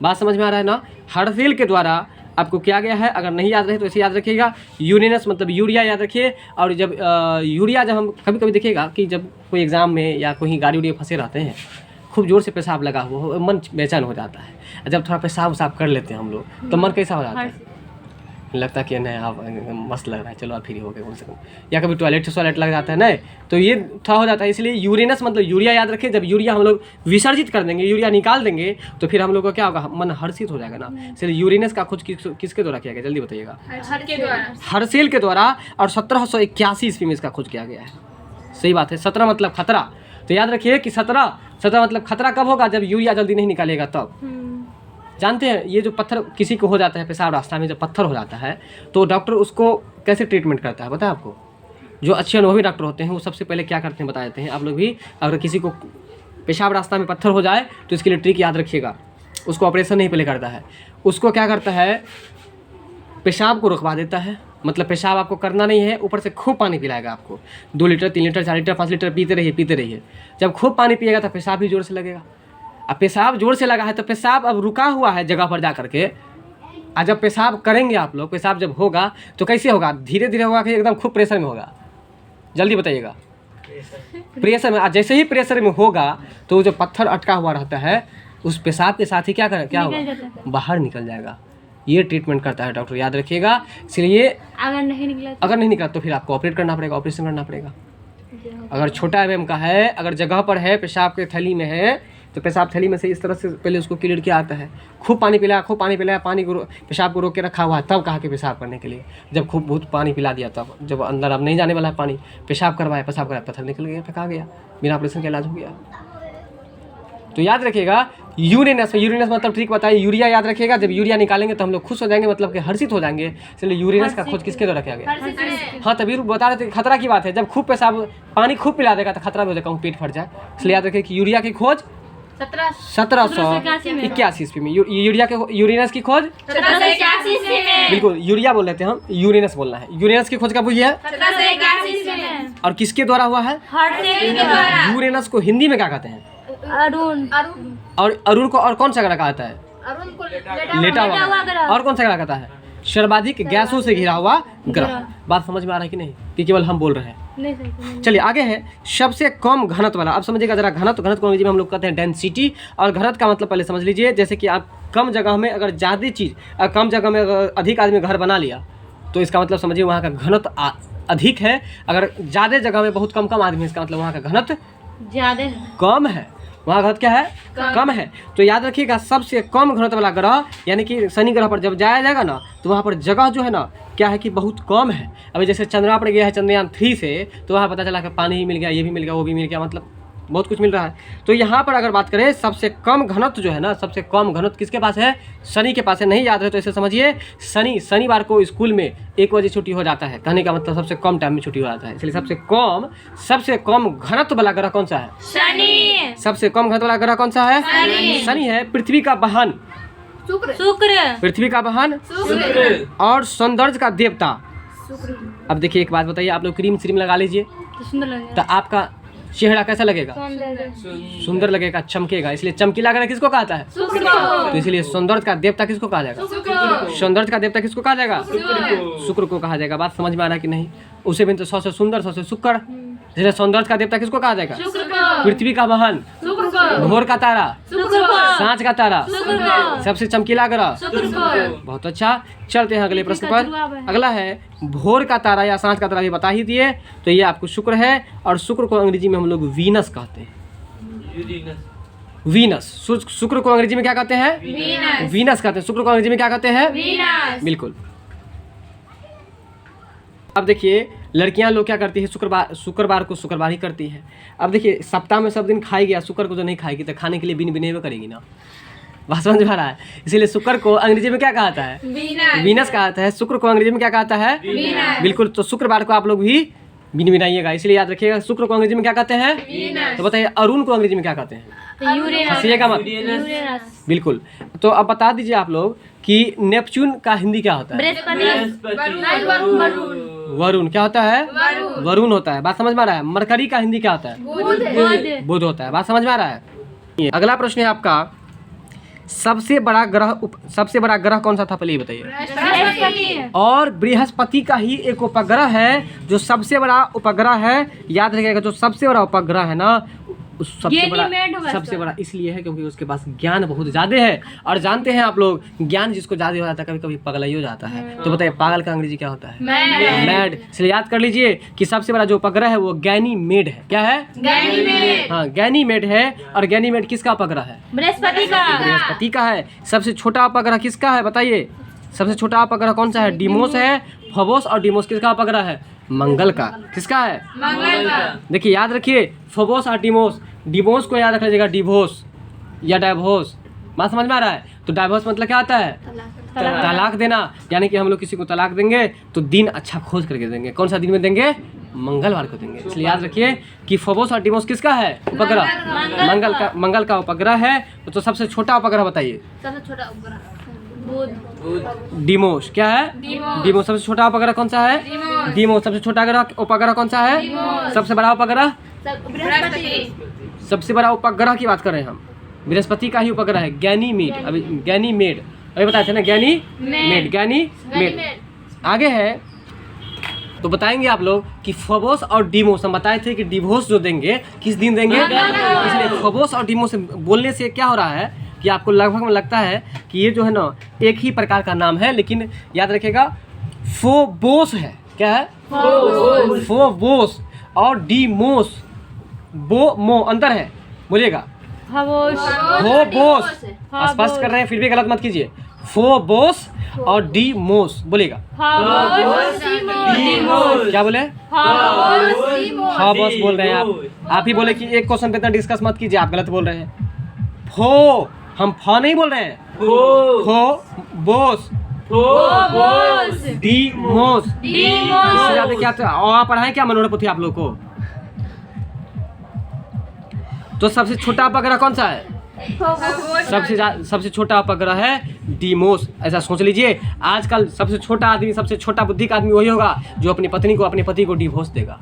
बात समझ में आ रहा है ना, हर्शेल के द्वारा आपको क्या गया है, अगर नहीं याद रहे तो ऐसे याद रखिएगा। यूरेनस मतलब यूरिया याद रखिए। और जब यूरिया जब हम कभी कभी देखिएगा कि जब कोई एग्ज़ाम में या कोई गाड़ी उड़ी में फंसे रहते हैं, खूब जोर से पेशाब लगा हुआ हो, मन बेचैन हो जाता है। जब थोड़ा पेशाब वसाब कर लेते हैं हम लोग तो मन कैसा हो जाता है, लगता है कि नहीं आप मस्त लग रहा है, चलो आप फ्री हो गए कम से कम। या कभी टॉयलेट लग जाता है ना, तो ये थोड़ा हो जाता है। इसलिए यूरेनस मतलब यूरिया याद रखें। जब यूरिया हम लोग विसर्जित कर देंगे, यूरिया निकाल देंगे, तो फिर हम लोग को क्या होगा, मन हर्षित हो जाएगा ना। इसलिए यूरेनस का खोज किसके द्वारा किया गया, जल्दी बताइएगा। हर्शेल के द्वारा। और 1781 ईस्वी में इसका खोज किया गया है। सही बात है। 17 मतलब खतरा, तो याद रखिए कि 17 मतलब खतरा कब होगा, जब यूरिया जल्दी नहीं निकालेगा तब। जानते हैं ये जो पत्थर किसी को हो जाता है पेशाब रास्ता में, जब पत्थर हो जाता है तो डॉक्टर उसको कैसे ट्रीटमेंट करता है पता है आपको। जो अच्छे अनुभवी डॉक्टर होते हैं वो सबसे पहले क्या करते हैं बता देते हैं। आप लोग भी अगर किसी को पेशाब रास्ता में पत्थर हो जाए तो इसके लिए ट्रिक याद रखिएगा। उसको ऑपरेशन नहीं पहले करता है, उसको क्या करता है, पेशाब को रुकवा देता है। मतलब पेशाब आपको करना नहीं है, ऊपर से खूब पानी पिलाएगा आपको। 2 लीटर 3 लीटर 4 लीटर 5 लीटर पीते रहिए। जब खूब पानी पिएगा तो पेशाब भी जोर से लगेगा। अब पेशाब जोर से लगा है तो पेशाब अब रुका हुआ है जगह पर जा करके। और जब पेशाब करेंगे आप लोग, पेशाब जब होगा तो कैसे होगा, धीरे धीरे होगा कि एकदम खूब प्रेशर में होगा, जल्दी बताइएगा। प्रेशर में, जैसे ही प्रेशर में होगा तो जो पत्थर अटका हुआ रहता है उस पेशाब के साथ ही क्या होगा, बाहर निकल जाएगा। ये ट्रीटमेंट करता है डॉक्टर, याद रखिएगा। इसलिए अगर नहीं निकला तो फिर आपको ऑपरेट करना पड़ेगा, ऑपरेशन करना पड़ेगा। अगर छोटा mm का है, अगर जगह पर है, पेशाब के थैली में है, तो पेशाब थैली में से इस तरह से पहले उसको क्लियर किया आता है। खूब पानी पिलाया, पानी को पेशाब को रोक के रखा हुआ है, तब कहा कि पेशाब करने के लिए। जब खूब बहुत पानी पिला दिया तब, जब अंदर अब नहीं जाने वाला है पानी, पेशाब करवाया, पत्थर निकल गया, फेंका गया, बिना ऑपरेशन का इलाज हो गया। तो याद रखिएगा यूरेनस मतलब ठीक बताइए। यूरिया याद रखिएगा। जब यूरिया निकालेंगे तो हम लोग खुश हो जाएंगे, मतलब कि हर्षित हो जाएंगे। इसलिए यूरेनस का खोज किसके द्वारा किया गया। हाँ, तभी बता रहे थे खतरा की बात है। जब खूब पेशाब पानी खूब पिला देगा तो खतरा भी हो जाएगा, पेट फट जाए। इसलिए याद रखिए कि यूरिया की खोज 1781 ईस्वी में। यूरेनस की खोज 1781 में। बिल्कुल, यूरिया बोल रहे थे हम, यूरेनस बोलना है। यूरेनस की खोज कब हुई है, 1781 में। और किसके द्वारा हुआ है, हर्शेल के द्वारा। यूरेनस को हिंदी में क्या कहते हैं, अरुण। और अरुण को और कौन सा ग्रह कहता है, अरुण को लेटा हुआ ग्रह। और कौन सा ग्रह कहता है, सर्वाधिक गैसों से घिरा हुआ ग्रह। बात समझ में आ रहा है कि नहीं, कि केवल हम बोल रहे हैं। चलिए आगे है सबसे कम घनत्व वाला। अब समझिएगा जरा घनत्व को अंग्रेजी में हम लोग कहते हैं डेंसिटी। और घनत्व का मतलब पहले समझ लीजिए। जैसे कि आप कम जगह में अगर ज़्यादा चीज़, कम जगह में अगर अधिक आदमी घर बना लिया तो इसका मतलब समझिए वहाँ का घनत्व अधिक है। अगर ज़्यादा जगह में बहुत कम आदमी, इसका मतलब वहाँ का घनत्व ज़्यादा कम है। वहाँ घनत्व क्या है, कम है। तो याद रखिएगा सबसे कम घनत्व वाला ग्रह यानी कि शनि ग्रह पर जब जाया जाएगा ना तो वहाँ पर जगह जो है ना क्या है कि बहुत कम है। अभी जैसे चंद्रमा पर गया है चंद्रयान 3 से, तो वहाँ पता चला कि पानी ही मिल गया, ये भी मिल गया, वो भी मिल गया, मतलब बहुत कुछ मिल रहा है। तो यहाँ पर अगर बात करें सबसे कम घनत्व जो है ना, सबसे कम घनत्व किसके पास है, शनि के पास है। नहीं याद रहे तो ऐसे समझिए शनिवार को स्कूल में 1 बजे छुट्टी हो जाता है। कहने का मतलब सबसे कम टाइम में छुट्टी हो जाता है। इसलिए सबसे कम घनत्व वाला ग्रह कौन सा है, शनि। सबसे कम घनत्व वाला ग्रह कौन सा है, शनि है। पृथ्वी का वाहन शुक्र, पृथ्वी का वाहन शुक्र, और सौंदर्य का देवता। अब देखिए एक बात बताइए, आप लोग क्रीम श्रीम लगा लीजिए तो आपका चेहरा कैसा लगेगा, सुंदर लगेगा, चमकेगा। इसलिए चमकीला ग्रह किसको कहता है, तो इसलिए सौंदर्य का देवता किसको कहा जाएगा, सौंदर्य का देवता किसको कहा जाएगा, शुक्र को कहा जाएगा। बात समझ में आ रहा है कि नहीं। उसे भी तो सबसे सुंदर, सबसे शुक्र, इसलिए सौंदर्य का देवता किसको कहा जाएगा, पृथ्वी का वाहन, भोर का तारा, सांझ का तारा, सबसे चमकीला ग्रह। बहुत अच्छा, चलते हैं अगले प्रश्न पर। अगला है भोर का तारा या सांझ का तारा भी बता ही दिए, तो ये आपको शुक्र है। और शुक्र को अंग्रेजी में हम लोग वीनस कहते हैं। वीनस, शुक्र को अंग्रेजी में क्या कहते हैं, वीनस कहते हैं। शुक्र को अंग्रेजी में क्या कहते हैं, बिल्कुल। अब देखिए लड़कियां लोग क्या करती है, शुक्रवार को शुक्रवार ही करती है। अब देखिए सप्ताह में सब दिन खाई गया, शुक्र को जो नहीं खाएगी तो खाने के लिए बिन बिनेवे करेगी ना। बात समझ में आ रहा है। इसीलिए शुक्र को अंग्रेजी में क्या कहता है, वीनस कहता है। शुक्र को अंग्रेजी में क्या कहता है, बिल्कुल। तो शुक्रवार को आप लोग भी बिन बिनाइएगा, इसलिए याद रखिएगा शुक्र को अंग्रेजी में क्या कहते हैं। तो बताइए अरुण को अंग्रेजी में क्या कहते हैं, हंसिएगा मत, बिल्कुल। तो अब बता दीजिए आप लोग कि नेपच्यून का हिंदी क्या होता है, वरुण। क्या होता है, वरुण होता है। बात समझ में आ रहा है। मरकरी का हिंदी क्या होता है, बुध होता है। बात समझ में आ रहा है। अगला प्रश्न है आपका, सबसे बड़ा ग्रह कौन सा था, पहले ये बताइए। बृहस्पति। और बृहस्पति का ही एक उपग्रह है जो सबसे बड़ा उपग्रह है। याद रखिएगा, जो सबसे बड़ा उपग्रह है ना, उस सबसे बड़ा इसलिए है क्योंकि उसके पास ज्ञान बहुत ज़्यादा है। और जानते हैं आप लोग, ज्ञान जिसको ज़्यादा हो जाता है कभी कभी पगला ही हो जाता है। तो बताइए पागल का अंग्रेजी क्या होता है? मैड। इसलिए याद कर लीजिए कि सबसे बड़ा जो उपग्रह है वो गैनीमेड है। क्या है? गैनीमेड। हाँ, गैनीमेड है। और गैनीमेड किसका उपग्रह है? बृहस्पति का। बृहस्पति का है। सबसे छोटा उपग्रह किसका है बताइए? सबसे छोटा उपग्रह कौन सा है? डीमोस है। फोबोस और डीमोस किसका उपग्रह है? मंगल का। किसका है? मंगल का। देखिए याद रखिए, फोबोस और डीमोस। डीमोस को याद रख लीजिएगा डिवोर्स या डाइवोर्स। बात समझ में आ रहा है? तो डाइवोर्स मतलब क्या आता है? तलाक देना। यानी कि हम लोग किसी को तलाक देंगे तो दिन अच्छा खोज करके देंगे। कौन सा दिन में देंगे? मंगलवार को देंगे। इसलिए याद रखिए कि फोबोस और डीमोस किसका है उपग्रह? मंगल का उपग्रह है। तो सबसे छोटा उपग्रह बताइए। सबसे छोटा उपग्रह डीमोस। क्या है? डीमोस। सबसे छोटा उपग्रह कौन सा है? डीमोस। सबसे छोटा उपग्रह कौन सा है? सबसे बड़ा उपग्रह बृहस्पति। सबसे बड़ा उपग्रह की बात कर रहे हैं हम। बृहस्पति का ही उपग्रह है गैनीमेड। अभी गैनीमेड अभी बताए थे ना, गैनीमेड। आगे है तो बताएंगे आप लोग कि फोबोस और डीमोस। हम बताए थे कि डिवोर्स जो देंगे किस दिन देंगे? इसलिए फोबोस और डीमोस बोलने से क्या हो रहा है कि आपको लगभग में लगता है कि ये जो है ना एक ही प्रकार का नाम है, लेकिन याद रखिएगा फोबोस है। क्या है? फोबोस और डीमोस। मो अंतर है, बोलिएगा। फोबोस स्पष्ट कर रहे हैं फिर भी गलत मत कीजिए। फोबोस और डीमोस बोलिएगा। क्या बोले? फोबोस बोल रहे हैं आप ही बोले कि एक क्वेश्चन पे इतना डिस्कस मत कीजिए, आप गलत बोल रहे हैं। हम फो नहीं बोल रहे हैं। Phobos Deimos. इससे क्या पढ़ाएं क्या मनोहर पोथी आप लोग को? तो सबसे छोटा उपग्रह कौन सा है? सबसे छोटा उपग्रह है डीमोस। ऐसा सोच लीजिए, आजकल सबसे छोटा आदमी, सबसे छोटा बुद्धि का आदमी वही होगा जो अपनी पत्नी को, अपने पति को डिवोर्स देगा।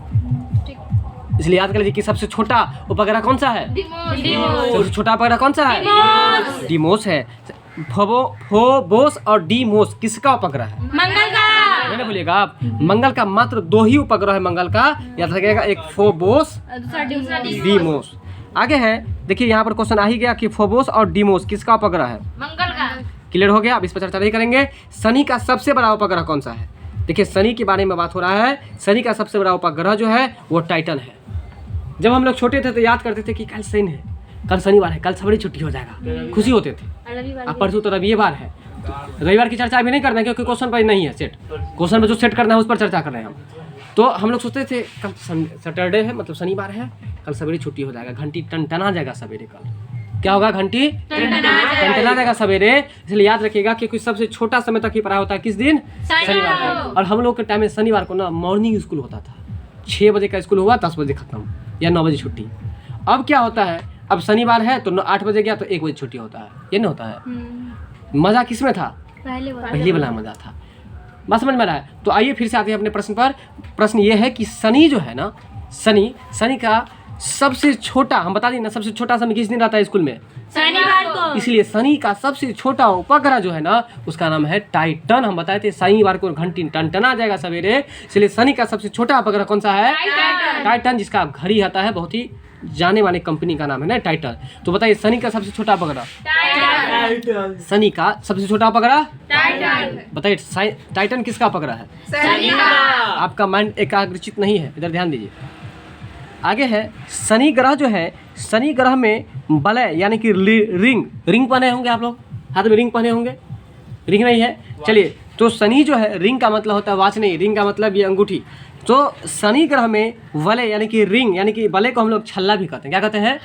इसलिए याद कर लीजिए कि सबसे छोटा उपग्रह कौन सा है? सबसे छोटा उपग्रह कौन सा है? डीमोस है। फोबोस और डीमोस किसका उपग्रह है? मंगल का। नहीं बोलिएगा आप। मंगल का मात्र 2 ही उपग्रह है मंगल का, याद रखिएगा, एक फोबोस, डीमोस। आगे है, देखिए यहाँ पर क्वेश्चन आ ही गया कि फोबोस और डीमोस किसका उपग्रह है? मंगल का। क्लियर हो गया? अब इस पर चर्चा नहीं करेंगे। शनि का सबसे बड़ा उपग्रह कौन सा है? देखिए शनि के बारे में बात हो रहा है। शनि का सबसे बड़ा उपग्रह जो है वो टाइटन है। जब हम लोग छोटे थे तो याद करते थे कि कल शनि है, कल शनिवार है, कल सवेरे छुट्टी हो जाएगा, खुशी होते थे। अब परसों तो रविवार है। रविवार की चर्चा अभी नहीं करना है क्योंकि क्वेश्चन पर नहीं है सेट। क्वेश्चन में जो सेट करना है उस पर चर्चा कर रहे हैं हम। तो हम लोग सोचते थे कल सैटरडे है, मतलब शनिवार है, कल सवेरे छुट्टी हो जाएगा, घंटी टनटना जाएगा सवेरे। कल क्या होगा? घंटी टनटना जाएगा सवेरे। इसलिए याद रखिएगा कि कुछ सबसे छोटा समय तक ही पढ़ाई होता है किस दिन? शनिवार को। और हम लोग के टाइम में शनिवार को ना मॉर्निंग स्कूल होता था। 6 बजे का स्कूल हुआ, 10 बजे खत्म या 9 बजे छुट्टी। अब क्या होता है? अब शनिवार है तो 8 बजे गया तो 1 बजे छुट्टी होता है। ये नहीं होता है? मज़ा किस में था? पहले वाला मज़ा था। बात समझ में आ रहा है? तो आइए फिर से आते हैं अपने प्रश्न पर। प्रश्न ये है कि शनि जो है ना, शनि का सबसे छोटा, हम बता दें ना, सबसे छोटा समय किस दिन रहता है स्कूल में? शनिवार को। इसलिए शनि का सबसे छोटा उपग्रह जो है ना उसका नाम है टाइटन। हम बताए थे शनिवार को घंटी टनटना जाएगा सवेरे। इसलिए शनि का सबसे छोटा उपग्रह कौन सा है? टाइटन, जिसका घड़ी आता है, बहुत ही जाने माने कंपनी का नाम है ना टाइटन। तो बताइए शनि का सबसे छोटा उपग्रह? शनि का सबसे छोटा उपग्रह बताइए। टाइटन किसका उपग्रह है? आपका माइंड एकाग्रचित नहीं है, इधर ध्यान दीजिए। आगे है, शनि ग्रह जो है, शनि ग्रह में वलय यानी कि रिंग पहने होंगे आप लोग, हाथ में रिंग पहने होंगे। रिंग नहीं है? चलिए, तो शनि जो है, रिंग का मतलब होता है वॉच नहीं, रिंग का मतलब ये अंगूठी। तो शनि ग्रह में वलय यानी कि रिंग, यानी कि वलय को हम लोग छल्ला भी कहते हैं। क्या कहते हैं?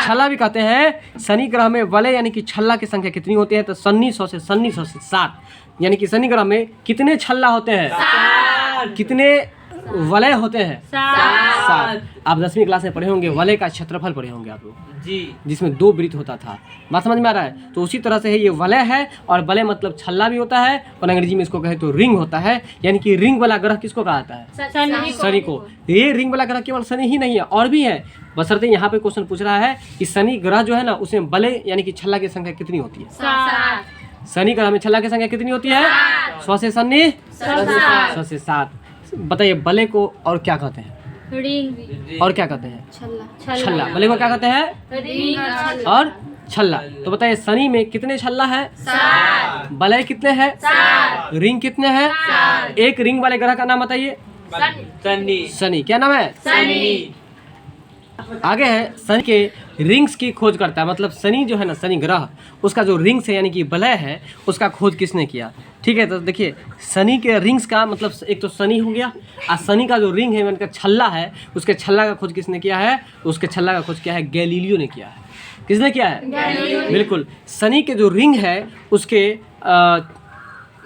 छल्ला भी कहते हैं। शनि ग्रह में वलय यानी कि छल्ला की संख्या कितनी होती है? तो 1900 से 7, यानी कि शनि ग्रह में कितने छल्ला होते हैं? कितने वलय होते हैं सात। 7। आप 10वीं क्लास में पढ़े होंगे, वलय का क्षेत्रफल पढ़े होंगे आप लोग जी। जिसमें 2 वृत्त होता था। बात समझ में आ रहा है? तो उसी तरह से है ये वलय है, और वलय मतलब छल्ला भी होता है, और अंग्रेजी में इसको कहे तो रिंग होता है। यानी कि रिंग वाला ग्रह किसको कहा जाता है? शनि को। ये रिंग वाला ग्रह केवल शनि ही नहीं है, और भी है, बशर्ते यहाँ पे क्वेश्चन पूछ रहा है कि शनि ग्रह जो है ना उसमें वलय यानी कि छल्ला की संख्या कितनी होती है? 7। शनि ग्रह में छल्ला की संख्या कितनी होती है? 100 से शनि 100 से 7। बताइए वलय को और क्या कहते हैं? रिंग और क्या कहते हैं? छल्ला। वलय को क्या कहते हैं? रिंग और छल्ला। तो बताइए शनि में कितने छल्ला है? 7। वलय कितने हैं? 7। रिंग कितने हैं? 7। एक रिंग वाले ग्रह का नाम बताइए। शनि। शनि। क्या नाम है? शनि। आगे है शनि के रिंग्स की खोज करता है, मतलब शनि जो है ना, शनि ग्रह, उसका जो रिंग्स है यानी कि वलय है, उसका खोज किसने किया? ठीक है, तो देखिए शनि के रिंग्स का मतलब एक तो शनि हो गया, और शनि का जो रिंग है उनका छल्ला है, उसके छल्ला का खोज किसने किया है? उसके छल्ला का खोज किया है गैलीलियो ने किया है। किसने किया है? बिल्कुल। शनि के जो रिंग है उसके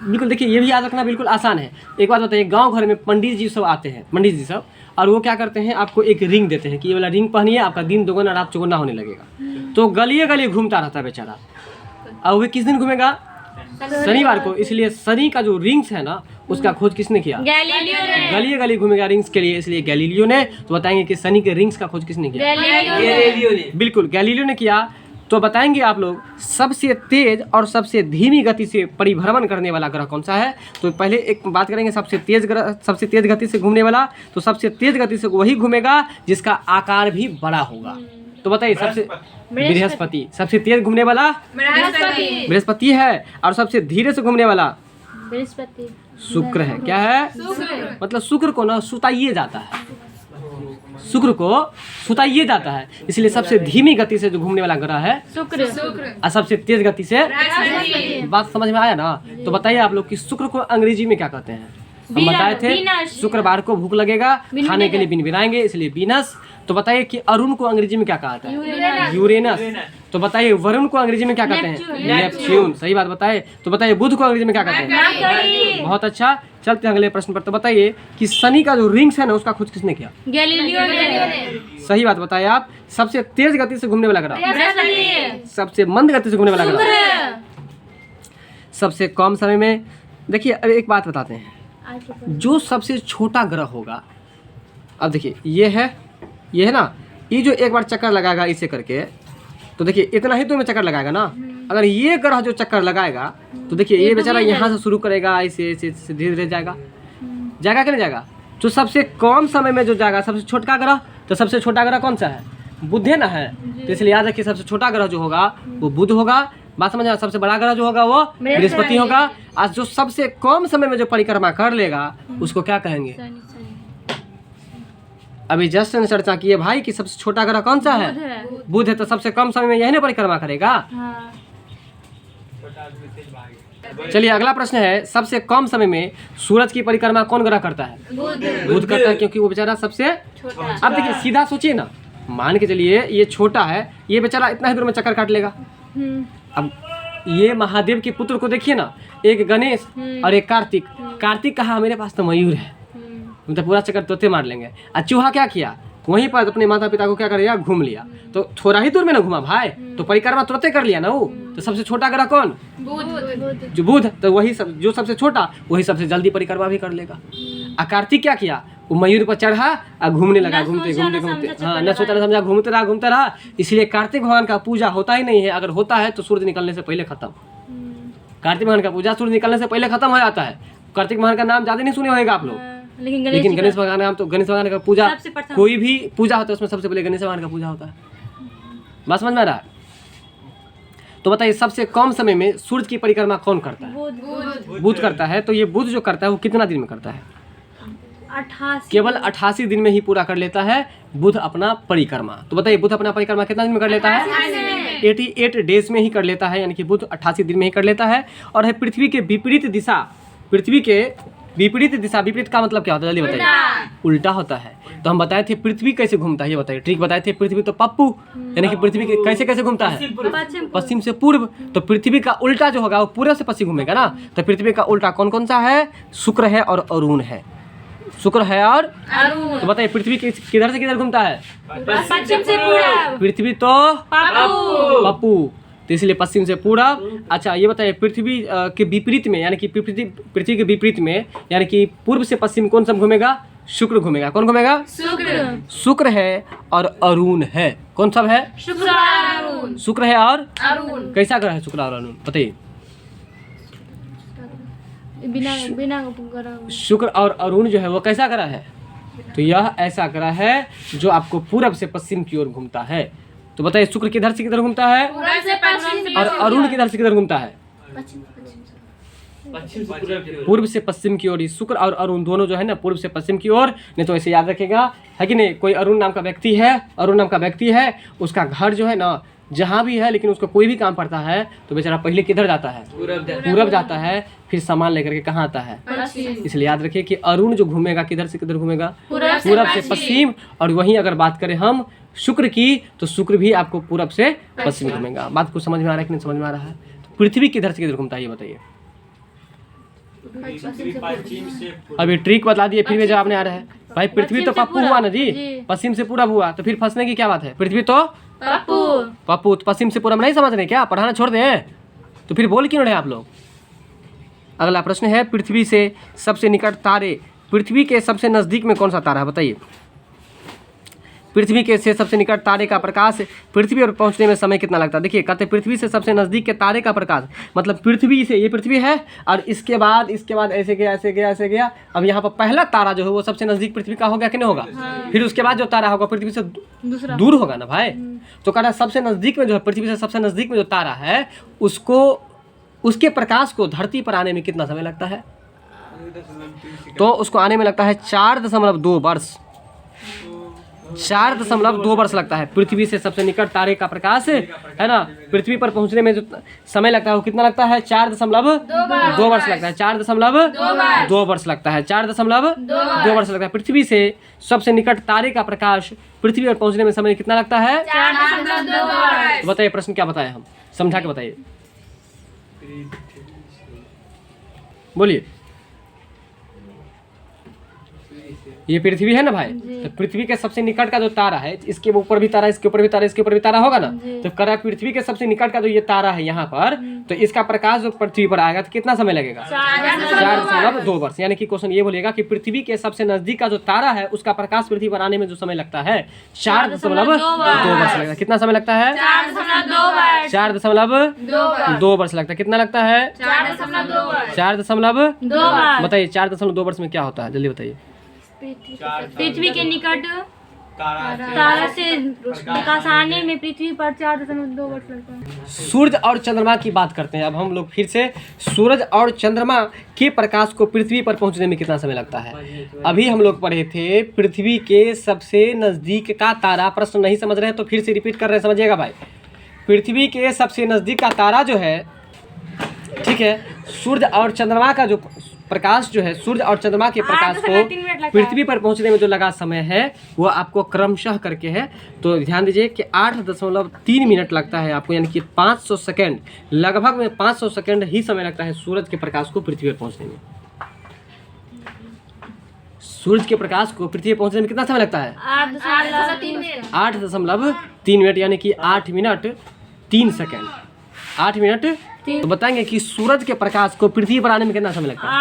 बिल्कुल देखिए, ये भी याद रखना बिल्कुल आसान है। एक बात बताइए, गांव घर में पंडित जी सब आते हैं, पंडित जी सब, और वो क्या करते हैं, आपको एक रिंग देते हैं कि ये वाला रिंग पहनिए, आपका दिन दोगुना रात चौगुना होने लगेगा। तो गलिए गलिए घूमता रहता है बेचारा। और वो किस दिन घूमेगा? शनिवार को। इसलिए शनि का जो रिंग्स है ना उसका खोज किसने किया? गैलीलियो ने। गलिए गलिए घूमेगा रिंग्स के लिए, इसलिए गैलीलियो ने। तो बताएंगे कि शनि के रिंग्स का खोज किसने किया? गैलीलियो ने। बिल्कुल गैलीलियो ने किया। तो बताएंगे आप लोग सबसे तेज और सबसे धीमी गति से परिभ्रमण करने वाला ग्रह कौन सा है? तो पहले एक बात करेंगे सबसे तेज ग्रह, सबसे तेज गति से घूमने वाला। तो सबसे तेज गति से वही घूमेगा जिसका आकार भी बड़ा होगा। तो बताइए सबसे बृहस्पति। सबसे तेज घूमने वाला बृहस्पति। बृहस्पति है, और सबसे धीरे से घूमने वाला बृहस्पति। शुक्र है। क्या है? मतलब शुक्र को ना सुताइए जाता है, शुक्र को सुताइए जाता है, इसलिए सबसे धीमी गति से जो घूमने वाला ग्रह है शुक्र। और सबसे तेज गति से। बात समझ में आया ना? तो बताइए आप लोग कि शुक्र को अंग्रेजी में क्या कहते हैं? हम बताए थे वीनस। शुक्रवार को भूख लगेगा, खाने के लिए बिनबिनाएंगे, इसलिए वीनस। तो बताइए कि अरुण को अंग्रेजी में क्या कहता है? यूरेनस। तो बताइए वरुण को अंग्रेजी में क्या कहते हैं? नेपच्यून। सही बात बताए। तो बताइए बुध को अंग्रेजी में क्या कहते हैं? बहुत अच्छा। चलते हैं अगले प्रश्न पर। तो बताइए कि शनि का जो रिंग्स है ना उसका खोज किसने किया? गैलीलियो ने। सही बात बताए आप। सबसे तेज गति से घूमने वाला ग्रह, बृहस्पति। सबसे मंद गति से घूमने वाला ग्रह, शुक्र। सबसे कम समय में। देखिए अब एक बात बताते हैं, जो सबसे छोटा ग्रह होगा, अब देखिए ये है ना, ये जो एक बार चक्कर लगाएगा इसे करके, तो देखिए इतना ही तो में चक्कर लगाएगा ना। अगर ये ग्रह जो चक्कर लगाएगा तो देखिए ये बेचारा यहाँ से शुरू करेगा, ऐसे धीरे धीरे जाएगा कि नहीं जाएगा? तो सबसे कम समय में जो जाएगा सबसे छोटा ग्रह, तो सबसे छोटा ग्रह कौन सा है? बुध है ना है। तो इसलिए याद रखिए सबसे छोटा ग्रह जो होगा वो बुध होगा। बात समझ। सबसे बड़ा ग्रह जो होगा वो बृहस्पति होगा। आज जो सबसे कम समय में जो परिक्रमा कर लेगा उसको क्या कहेंगे? अभी जस्ट ने चर्चा की है भाई कि सबसे छोटा ग्रह कौन सा है? बुध है। तो सबसे कम समय में यही ना परिक्रमा करेगा। चलिए अगला प्रश्न है, सबसे कम समय में सूरज की परिक्रमा कौन ग्रह करता है? बुध करता है, क्योंकि वो बेचारा सबसे। अब देखिए सीधा सोचिए ना, मान के चलिए ये छोटा है, ये बेचारा इतना ही दूर में चक्कर काट लेगा। अब ये महादेव के पुत्र को देखिए ना, एक गणेश और एक कार्तिक। कार्तिक कहा मेरे पास तो मयूर है, तो पूरा चक्कर तोते मार लेंगे। और चूहा क्या किया? वहीं पर अपने माता पिता को क्या करेगा? घूम लिया। तो थोड़ा ही दूर में ना घुमा भाई, तो परिक्रमा तुरंत कर लिया ना वो। तो सबसे छोटा ग्रह कौन? जो बुध। तो वही सब, जो सबसे छोटा वही सबसे जल्दी परिक्रमा भी कर लेगा। और कार्तिक क्या किया? वो मयूर पर चढ़ा और घूमने लगा, घूमते हाँ, न सोचा न समझा, घूमते रहा। इसलिए कार्तिक भगवान का पूजा होता ही नहीं है। अगर होता है तो सूर्य निकलने से पहले खत्म। कार्तिक भगवान का पूजा सूर्य निकलने से पहले खत्म हो जाता है। कार्तिक भगवान का नाम ज्यादा नहीं सुने होगा आप लोग, लेकिन गणेश भगवान का नाम, तो गणेश भगवान का पूजा, कोई भी पूजा होता है उसमें सबसे पहले गणेश भगवान का पूजा होता है। बात समझ में आ रहा है? तो बताइए सबसे कम समय में सूर्य की परिक्रमा कौन करता है? बुध करता है। तो ये बुध जो करता है वो कितना दिन में करता है? 88। केवल 88 दिन में ही पूरा कर लेता है बुध अपना परिक्रमा। तो बताइए बुध अपना परिक्रमा कितना दिन में कर लेता है? 88 डेज में ही कर लेता है, यानी कि बुध 88 दिन में ही कर लेता है। और है पृथ्वी के विपरीत दिशा, पृथ्वी के विपरीत दिशा। विपरीत का मतलब क्या होता है? जल्दी बताइए। उल्टा होता है। तो हम बताए थे पृथ्वी कैसे घूमता है, ये बताइए। ट्रिक बताए थे, पृथ्वी तो पप्पू, यानी कि पृथ्वी के कैसे घूमता है? पश्चिम से पूर्व। तो पृथ्वी का उल्टा जो होगा वो पूर्व से पश्चिम घूमेगा ना। तो पृथ्वी का उल्टा कौन कौन सा है? शुक्र है और अरुण है। शुक्र है और अरुण। तो बताइए पृथ्वी किधर से किधर घूमता है? पश्चिम से पूरब। पृथ्वी तो पप्पू। पप्पू, तो इसलिए पश्चिम से पूरब। अच्छा ये बताइए पृथ्वी के विपरीत में यानी कि पृथ्वी के विपरीत में यानी कि पूर्व से पश्चिम कौन सा घूमेगा? शुक्र घूमेगा। कौन घूमेगा? शुक्र। शुक्र है और अरुण है। कौन सब है? शुक्र और अरुण। शुक्र है और अरुण। कैसा ग्रह है शुक्र और अरुण? बताइए। बिना बिना ग्रह। शुक्र और अरुण जो है वो कैसा ग्रह है? तो यह ऐसा ग्रह है जो आपको पूरब से पश्चिम की ओर घूमता है। तो बताइए शुक्र किधर से किधर घूमता है पूरब से पश्चिम। और अरुण किधर से किधर घूमता है? पश्चिम से पूरब की ओर। पूर्व से पश्चिम की ओर। ये शुक्र और अरुण दोनों जो है ना पूर्व से पश्चिम की ओर। नहीं तो ऐसे याद रखेगा है कि नहीं, कोई अरुण नाम का व्यक्ति है, अरुण नाम का व्यक्ति है, उसका घर जो है ना जहाँ भी है लेकिन उसको कोई भी काम पड़ता है तो बेचारा पहले किधर जाता है? पूरब जाता है, फिर सामान लेकर के कहाँ आता है? पश्चिम। इसलिए याद रखिए कि अरुण जो घूमेगा किधर से किधर घूमेगा? पूरब से पूरब से पश्चिम। और वहीं अगर बात करें हम शुक्र की तो शुक्र भी आपको पूरब से पश्चिम घूमेगा। बात को समझ में आ रहा है कि नहीं समझ में आ रहा है? तो पृथ्वी किधर से किधर घूमता है ये बताइए। अभी ट्रिक बता दिए फिर भी जवाब नहीं आ रहा है भाई। पृथ्वी तो पप्पू हुआ ना जी, पश्चिम से पूरब हुआ, तो फिर फंसने की क्या बात है? पृथ्वी तो पप्पू। पप्पू, तो पश्चिम से पूरब नहीं समझ रहे क्या? पढ़ाना छोड़ दें तो फिर बोल क्यों रहे आप लोग? अगला प्रश्न है पृथ्वी से सबसे निकट तारे, पृथ्वी के सबसे नजदीक में कौन सा तारा है बताइए। पृथ्वी के से सबसे निकट तारे का प्रकाश पृथ्वी पर पहुंचने में समय कितना लगता है? देखिए कहते हैं पृथ्वी से सबसे नजदीक के तारे का प्रकाश मतलब पृथ्वी से, ये पृथ्वी है और इसके बाद ऐसे गया ऐसे गया ऐसे गया। अब यहाँ पर पहला तारा जो है वो सबसे नजदीक पृथ्वी का हो गया कि नहीं होगा? फिर उसके बाद जो तारा होगा पृथ्वी से दूर होगा ना भाई। तो कहना सबसे नजदीक में जो है पृथ्वी से सबसे नजदीक में जो तारा है उसको उसके प्रकाश को धरती पर आने में कितना समय लगता है? तो उसको आने में लगता है 4.2 वर्ष। 4.2 वर्ष लगता है। पृथ्वी से सबसे निकट तारे का प्रकाश है ना पृथ्वी पर पहुंचने में जो समय लगता है वो कितना लगता है? 4.2 वर्ष लगता है। 4.2 वर्ष लगता है। 4.2 वर्ष लगता है। पृथ्वी से सबसे निकट तारे का प्रकाश पृथ्वी पर पहुंचने में समय कितना लगता है? 4.2 वर्ष। तो बताइए प्रश्न क्या बताए हम, समझा के बताइए, बोलिए। ये पृथ्वी है ना भाई, तो पृथ्वी के सबसे निकट का जो तारा है इसके ऊपर भी तारा, इसके ऊपर भी तारा, इसके ऊपर भी तारा होगा ना। तो करा पृथ्वी के सबसे निकट का जो ये तारा है यहाँ पर, तो इसका प्रकाश जो पृथ्वी पर आएगा तो कितना समय लगेगा? 4.2 वर्ष। यानी कि क्वेश्चन ये बोलेगा कि पृथ्वी के सबसे नजदीक का जो तारा है उसका प्रकाश पृथ्वी पर आने में जो समय लगता है 4.2 वर्ष लगेगा। कितना समय लगता है? 4.2 वर्ष लगता है। कितना लगता है? 4.2। बताइए 4.2 वर्ष में क्या होता है, जल्दी बताइए। पृथ्वी के निकट तारा से प्रकाश आने में पृथ्वी पर 4.2 वर्ष लगता है। सूरज और चंद्रमा की बात करते हैं अब हम लोग फिर से। सूरज और चंद्रमा के प्रकाश को पृथ्वी पर पहुंचने में कितना समय लगता है? अभी हम लोग पढ़े थे पृथ्वी के सबसे नजदीक का तारा। प्रश्न नहीं समझ रहे हैं तो फिर से रिपीट कर रहे हैं, समझिएगा भाई। पृथ्वी के सबसे नजदीक का तारा जो है, ठीक है, सूरज और चंद्रमा का जो प्रकाश जो है, सूरज और चंद्रमा के प्रकाश को पृथ्वी पर पहुंचने में जो लगा समय है वो आपको क्रमशः करके है। तो ध्यान दीजिए कि 8.3 मिनट लगता है आपको, यानी कि 500 सेकेंड, लगभग में 500 सेकेंड ही समय लगता है सूरज के प्रकाश को पृथ्वी पर पहुंचने में। सूरज के प्रकाश को पृथ्वी पर पहुंचने में कितना समय लगता है? 8.3 मिनट, यानी कि 8 मिनट 3 सेकेंड। 8 मिनट। तो बताएंगे कि सूरज के प्रकाश को पृथ्वी पर आने में कितना समय लगता है?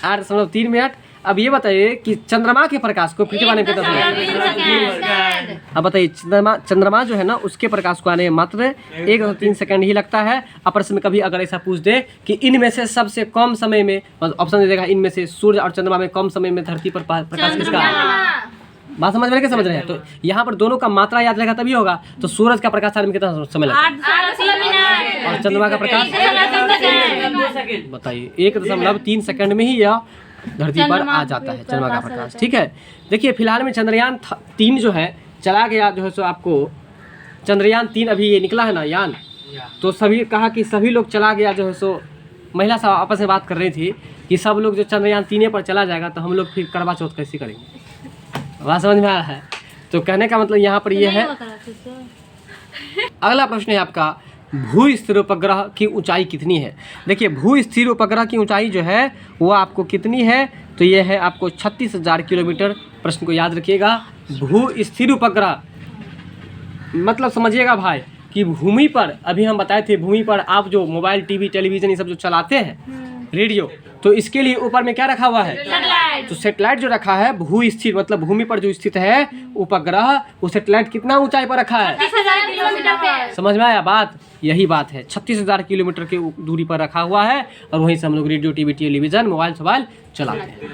8.3 मिनट। अब ये बताइए कि चंद्रमा के प्रकाश को पृथ्वी पर आने में कितना समय लगता है? अब बताइए चंद्रमा जो है ना उसके प्रकाश को आने में मात्र 1.3 सेकंड ही लगता है। अब प्रश्न में कभी अगर ऐसा पूछ दे कि इनमें से सबसे कम समय में, ऑप्शन दे देगा इनमें से सूरज और चंद्रमा में कम समय में धरती पर प्रकाश किसका? बात समझ रहे, क्या समझ रहे हैं? तो यहाँ पर दोनों का मात्रा याद रहेगा तभी होगा। तो सूरज का प्रकाश आने में कितना समय लगता है और चंद्रमा का प्रकाश? बताइए 1.3 सेकंड में ही यह धरती पर आ जाता है चंद्रमा का प्रकाश। ठीक है, देखिए फिलहाल में चंद्रयान 3 जो है चला गया जो है सो आपको चंद्रयान 3 अभी ये निकला है ना यान, तो सभी कहा कि सभी लोग चला गया जो है सो, महिला साहब आपस में बात कर रही थी कि सब लोग जो चंद्रयान 3 पर चला जाएगा तो हम लोग फिर करवा चौथ कैसे करेंगे। बात समझ में आ रहा है? तो कहने का मतलब यहाँ पर ये है। अगला प्रश्न है आपका भू स्थिर उपग्रह की ऊंचाई कितनी है। देखिए भू स्थिर उपग्रह की ऊंचाई जो है वो आपको कितनी है, तो ये है आपको 36,000 किलोमीटर। प्रश्न को याद रखिएगा। भू स्थिर उपग्रह मतलब समझिएगा भाई कि भूमि पर, अभी हम बताए थे भूमि पर आप जो मोबाइल टीवी टेलीविज़न ये सब जो चलाते हैं, रेडियो, तो इसके लिए ऊपर में क्या रखा हुआ है, सैटेलाइट। तो सैटेलाइट जो रखा है भू स्थिर मतलब भूमि पर जो स्थित है उपग्रह, वो सैटेलाइट कितना ऊंचाई पर रखा है, 30,000 किलोमीटर पे। समझ में आया बात। यही बात है, 36,000 किलोमीटर की दूरी पर रखा हुआ है और वहीं से हम लोग रेडियो टीवी टेलीविज़न मोबाइल चलाते हैं।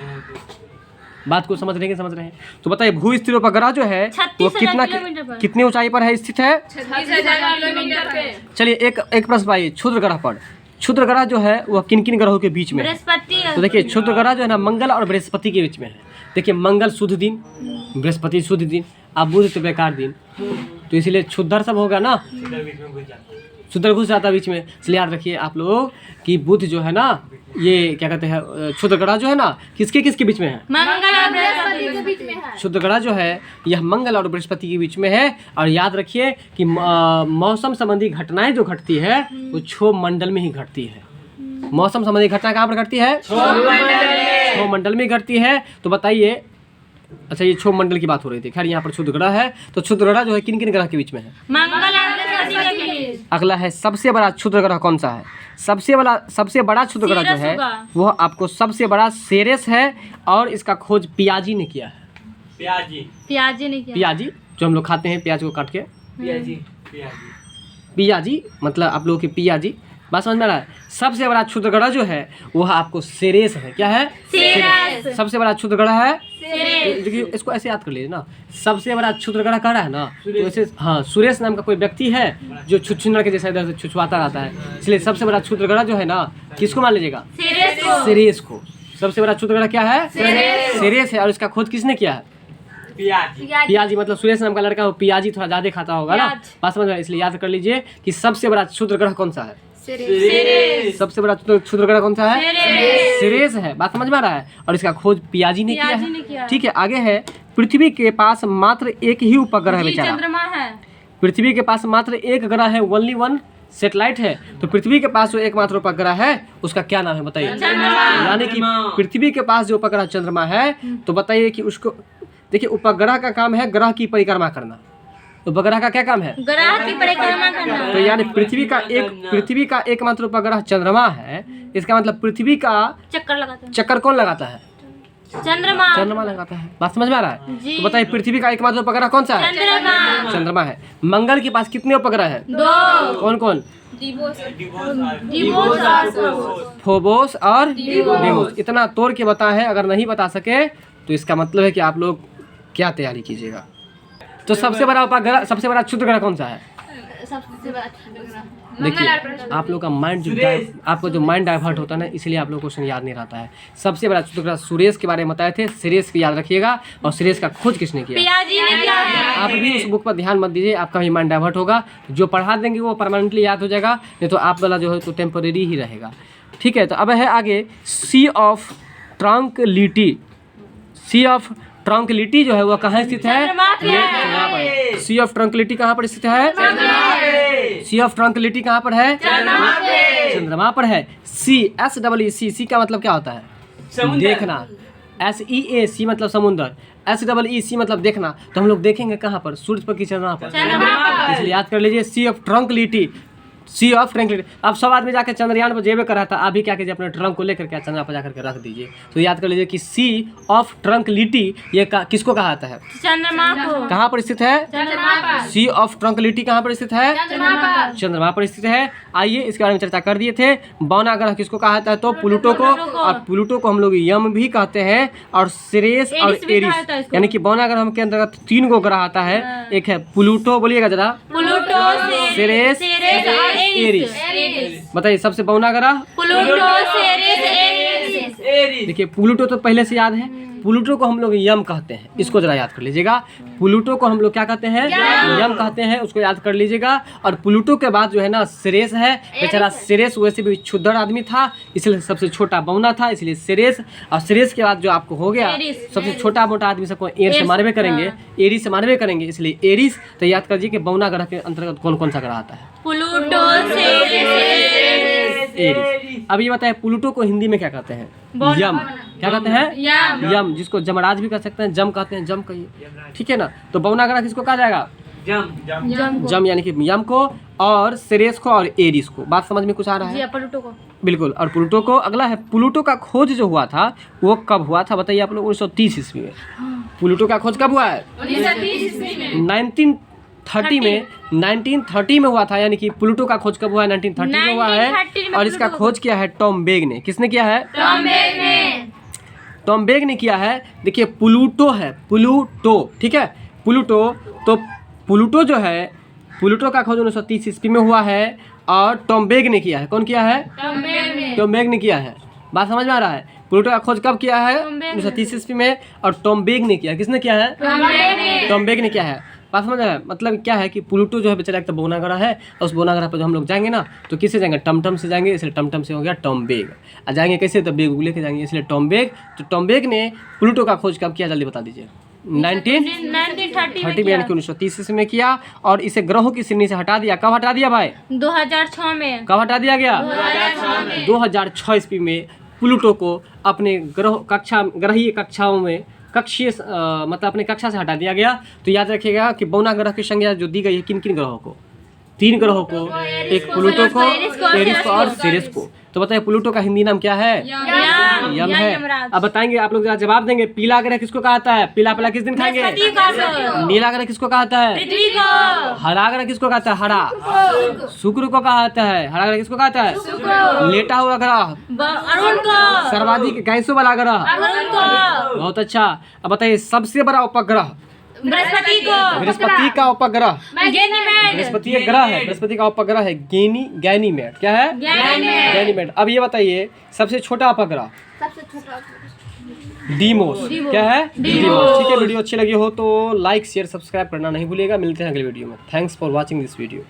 बात को समझ रहे हैं। तो बताइए भू स्थिर उपग्रह जो है वो 36,000 किलोमीटर पर। कितनी ऊंचाई पर है स्थित है। 36,000 किलोमीटर पे। चलिए एक प्रश्न पाइए क्षुद्र ग्रह पर। क्षुद्र ग्रह जो है वह किन किन ग्रहों के बीच में है। बृहस्पति। तो देखिए क्षुद्र ग्रह जो है ना मंगल और बृहस्पति के बीच में है। देखिए मंगल शुद्ध दिन, बृहस्पति शुद्ध दिन, अब बुध तो बेकार दिन, तो इसीलिए क्षुद्र सब होगा ना, क्षुद्र घुस जाता है बीच में। इसलिए याद रखिए आप लोग कि बुध जो है ना ये क्या कहते हैं क्षुद्र ग्रह जो है ना किसके बीच में है, मंगल और बृहस्पति के बीच में है। क्षुद्र ग्रह जो है यह मंगल और बृहस्पति के बीच में है। और याद रखिए कि मौसम संबंधी घटनाएं जो घटती है वो क्षोभ मंडल में ही घटती है। मौसम संबंधी घटना कहाँ पर घटती है, क्षोभ मंडल में घटती है। तो बताइए, अच्छा ये क्षोभ मंडल की बात हो रही थी, खैर यहाँ पर क्षुद्र ग्रह है। तो क्षुद्र ग्रह जो है किन किन ग्रह के बीच में है, मंगल और बृहस्पति के बीच। अगला है सबसे बड़ा क्षुद्र ग्रह कौन सा है। सबसे बड़ा क्षुद्र ग्रह जो है वो आपको सबसे बड़ा सेरेस है और इसका खोज पियाजी ने किया है। पियाजी ने किया। पियाजी जो हम लोग खाते हैं प्याज को काट के, पियाजी मतलब आप लोगों के पियाजी, बात समझ में आ रहा है। सबसे बड़ा क्षुद्र ग्रह जो है वह आपको सेरेस है। क्या है, सेरेस। सबसे बड़ा क्षुद्र ग्रह है सेरेस। देखिए इसको ऐसे याद कर लीजिए ना, सबसे बड़ा क्षुद्र ग्रह कह रहा है ना, तो ऐसे हाँ सुरेश नाम का कोई व्यक्ति है जो छुछुनर के जैसा इधर से छुछुआता रहता है, इसलिए सबसे बड़ा क्षुद्र ग्रह जो है ना किसको मान लीजिएगा, सेरेस को। सबसे बड़ा क्षुद्र ग्रह क्या है, सेरेस है। और इसका खोज किसने किया है, पियाजी मतलब सुरेश नाम का लड़का हो, पियाजी थोड़ा ज्यादा खाता होगा ना, बात समझ में। इसलिए याद कर लीजिए कि सबसे बड़ा क्षुद्र ग्रह कौन सा है, सबसे बड़ा क्षुद्र ग्रह कौन सा है, सेरेस है। बात समझ में आ रहा है। और इसका खोज पियाजी ने किया है। ठीक है, आगे है पृथ्वी के पास मात्र एक ही उपग्रह है बेचारा, चंद्रमा है। पृथ्वी के पास मात्र एक ग्रह है, ओनली वन सैटेलाइट है। तो पृथ्वी के पास जो एकमात्र उपग्रह है उसका क्या नाम है बताइए। यानी कि पृथ्वी के पास जो उपग्रह चंद्रमा है, तो बताइए कि उसको देखिए उपग्रह का काम है ग्रह की परिक्रमा करना। उपग्रह का क्या काम है, ग्रह की परिक्रमा करना। तो यानी पृथ्वी का एकमात्र उपग्रह चंद्रमा है। इसका मतलब पृथ्वी का चक्कर कौन लगाता है, चंद्रमा लगाता है। बात समझ में आ रहा है। तो बताइए पृथ्वी का एकमात्र उपग्रह कौन सा है, चंद्रमा है। मंगल के पास कितने उपग्रह है, 2। कौन कौन, फोबोस और डीमोस। इतना तोड़ के बताए हैं, अगर नहीं बता सके तो इसका मतलब है कि आप लोग क्या तैयारी कीजिएगा। तो सबसे बड़ा उपग्रह, सबसे बड़ा क्षुद्र ग्रह कौन सा है, देखिए आप लोग का माइंड आपका जो माइंड डाइवर्ट होता है ना, इसलिए आप लोग क्वेश्चन याद नहीं रहता है। सबसे बड़ा क्षुद्र ग्रह सुरेश के बारे में बताए थे, सीरेस को याद रखिएगा। और सीरेस का खोज किसने किया, पियाजी ने किया है। आप भी उस बुक पर ध्यान मत दीजिए, आपका भी माइंड डाइवर्ट होगा। जो पढ़ा देंगे वो परमानेंटली याद हो जाएगा, नहीं तो आप वाला जो है तो टेम्परेरी ही रहेगा। ठीक है, तो अब है आगे सी of tranquillity. C of tranquillity जो है वह कहाँ स्थित है, सी ऑफ ट्रंक्विलिटी कहाँ पर स्थित है, सी ऑफ ट्रंक्विलिटी कहाँ पर है, चंद्रमा पर है। सी का मतलब क्या होता है, देखना। SEAC मतलब समुद्र, SEEC मतलब देखना। तो हम लोग देखेंगे कहाँ पर, सूर्य पर कि चंद्रमा पर। इसलिए याद कर लीजिए सी of tranquillity, C of tranquillity. अब सब आदमी जाकर चंद्रयान पर जेबे कर रहा था, अभी क्या कीजिए अपने ट्रंक को लेकर के चंद्रमा पर जाकर के रख दीजिए। तो याद कर लीजिए कि सी ऑफ ट्रंक्विलिटी ये किसको कहा जाता है, चंद्रमा को। कहाँ पर स्थित है, सी ऑफ ट्रंक्विलिटी कहाँ पर स्थित है, चंद्रमा पर स्थित है। आइए इसके बारे में चर्चा कर दिए थे। बौना ग्रह किसको कहा जाता है, तो प्लूटो को। और प्लूटो को हम लोग यम भी कहते हैं, और सिरेस और एरिस, यानी कि बौना ग्रह के अंतर्गत 3 गो ग्रह आता है। एक है प्लूटो, बोलिएगा जरा, प्लूटो, सिरेस, एरिस। बताइए सबसे बौना ग्रह प्लूटो, सिरेस, एरिस। देखिए प्लूटो तो पहले से याद है, प्लूटो को हम लोग यम कहते हैं, इसको जरा याद कर लीजिएगा। प्लूटो को हम लोग क्या कहते हैं? यम कहते हैं, उसको याद कर लीजिएगा। और प्लूटो के बाद जो है ना सिरेस है, बेचारा सिरेस वैसे भी क्षुद्र आदमी था, इसलिए सबसे छोटा बौना था, इसलिए सिरेस। और सिरेस के बाद जो आपको हो गया सबसे छोटा मोटा आदमी सबको एर से मारवे करेंगे, एरीज से मारवे करेंगे, इसलिए एरीज। तो याद कर कि बौना ग्रह के अंतर्गत कौन कौन सा ग्रह आता है? Pluto, Aries. अब ये बताए प्लूटो को हिंदी में क्या कहते हैं? यम। क्या कहते हैं? यम, जिसको जमराज भी कह सकते हैं, जम कहते हैं, जम कहिए, ठीक है ना। तो बौना ग्रह किसको कहा जाएगा? जम यानी कि यम को, और सिरेस को, और एरीज को। बात समझ में कुछ आ रहा है? प्लूटो को बिल्कुल। और प्लूटो को अगला है, प्लूटो का खोज जो हुआ था वो कब हुआ था बताइए आप लोग? 1930 ईस्वी में। प्लूटो का खोज कब हुआ है? 1930 में। 1930 में हुआ था, यानी कि प्लूटो का खोज कब हुआ है? 1930 में हुआ है। और इसका खोज किया है टॉम बेग ने। किसने किया है? टॉम बेग ने किया है। देखिए प्लूटो है, प्लूटो, ठीक है, प्लूटो। तो प्लूटो जो है, प्लूटो का खोज 1930 ईस्वी में हुआ है, और टॉम बेग ने किया है। कौन किया है? टॉम बेग ने किया है। बात समझ में आ रहा है? प्लूटो का खोज कब किया है? 1930 ईस्वी में, और टॉम बेग ने किया। किसने किया है? टॉम बेग ने किया है। बात समझ में? मतलब क्या है कि प्लूटो जो है बेचारा एक तो बौना ग्रह है, और उस बौना ग्रह पर जो हम लोग जाएंगे ना, तो किससे जाएंगे? टमटम से जाएंगे, इसलिए टमटम से हो गया टॉम बेग। और जाएंगे कैसे? तो बेग लेके जाएंगे, इसलिए टॉम बेग। तो टॉम बेग ने प्लूटो का खोज कब किया? जल्दी बता दीजिए। 1930 में, यानी कि 1930 ईस्वी में किया। और इसे ग्रहों की श्रेणी से हटा दिया। कब हटा दिया भाई? 2006 में। कब हटा दिया गया? 2006 ईस्वी में प्लूटो को अपने ग्रहीय कक्षाओं में मतलब अपने कक्षा से हटा दिया गया। तो याद रखिएगा कि बौना ग्रह की संज्ञा जो दी गई है किन किन ग्रहों को? 3 ग्रहों को, एक प्लूटो को, एरीज को, और सिरेस को। तो बताइए प्लूटो का हिंदी नाम क्या है? यम है। अब बताएंगे आप लोग, जरा जवाब देंगे। पीला ग्रह किसको कहता है? पीला पीला किस दिन खाएंगे? नीला ग्रह किसको कहता है? हरा ग्रह किसको कहता है? हरा। शुक्र को कहता है। हरा ग्रह किसको कहता है? लेटा हुआ ग्रह, सर्वाधिक गैसों वाला ग्रह। बहुत अच्छा। अब बताइए सबसे बड़ा उपग्रह? बृहस्पति का उपग्रह। बृहस्पति एक ग्रह है, बृहस्पति का उपग्रह है गैनीमेड। क्या है? गैनीमेड। अब ये बताइए सबसे छोटा उपग्रह? डीमोस। क्या है? डीमोस। ठीक है, वीडियो अच्छी लगी हो तो लाइक शेयर सब्सक्राइब करना नहीं भूलिएगा। मिलते हैं अगले वीडियो में। Thanks for watching this video.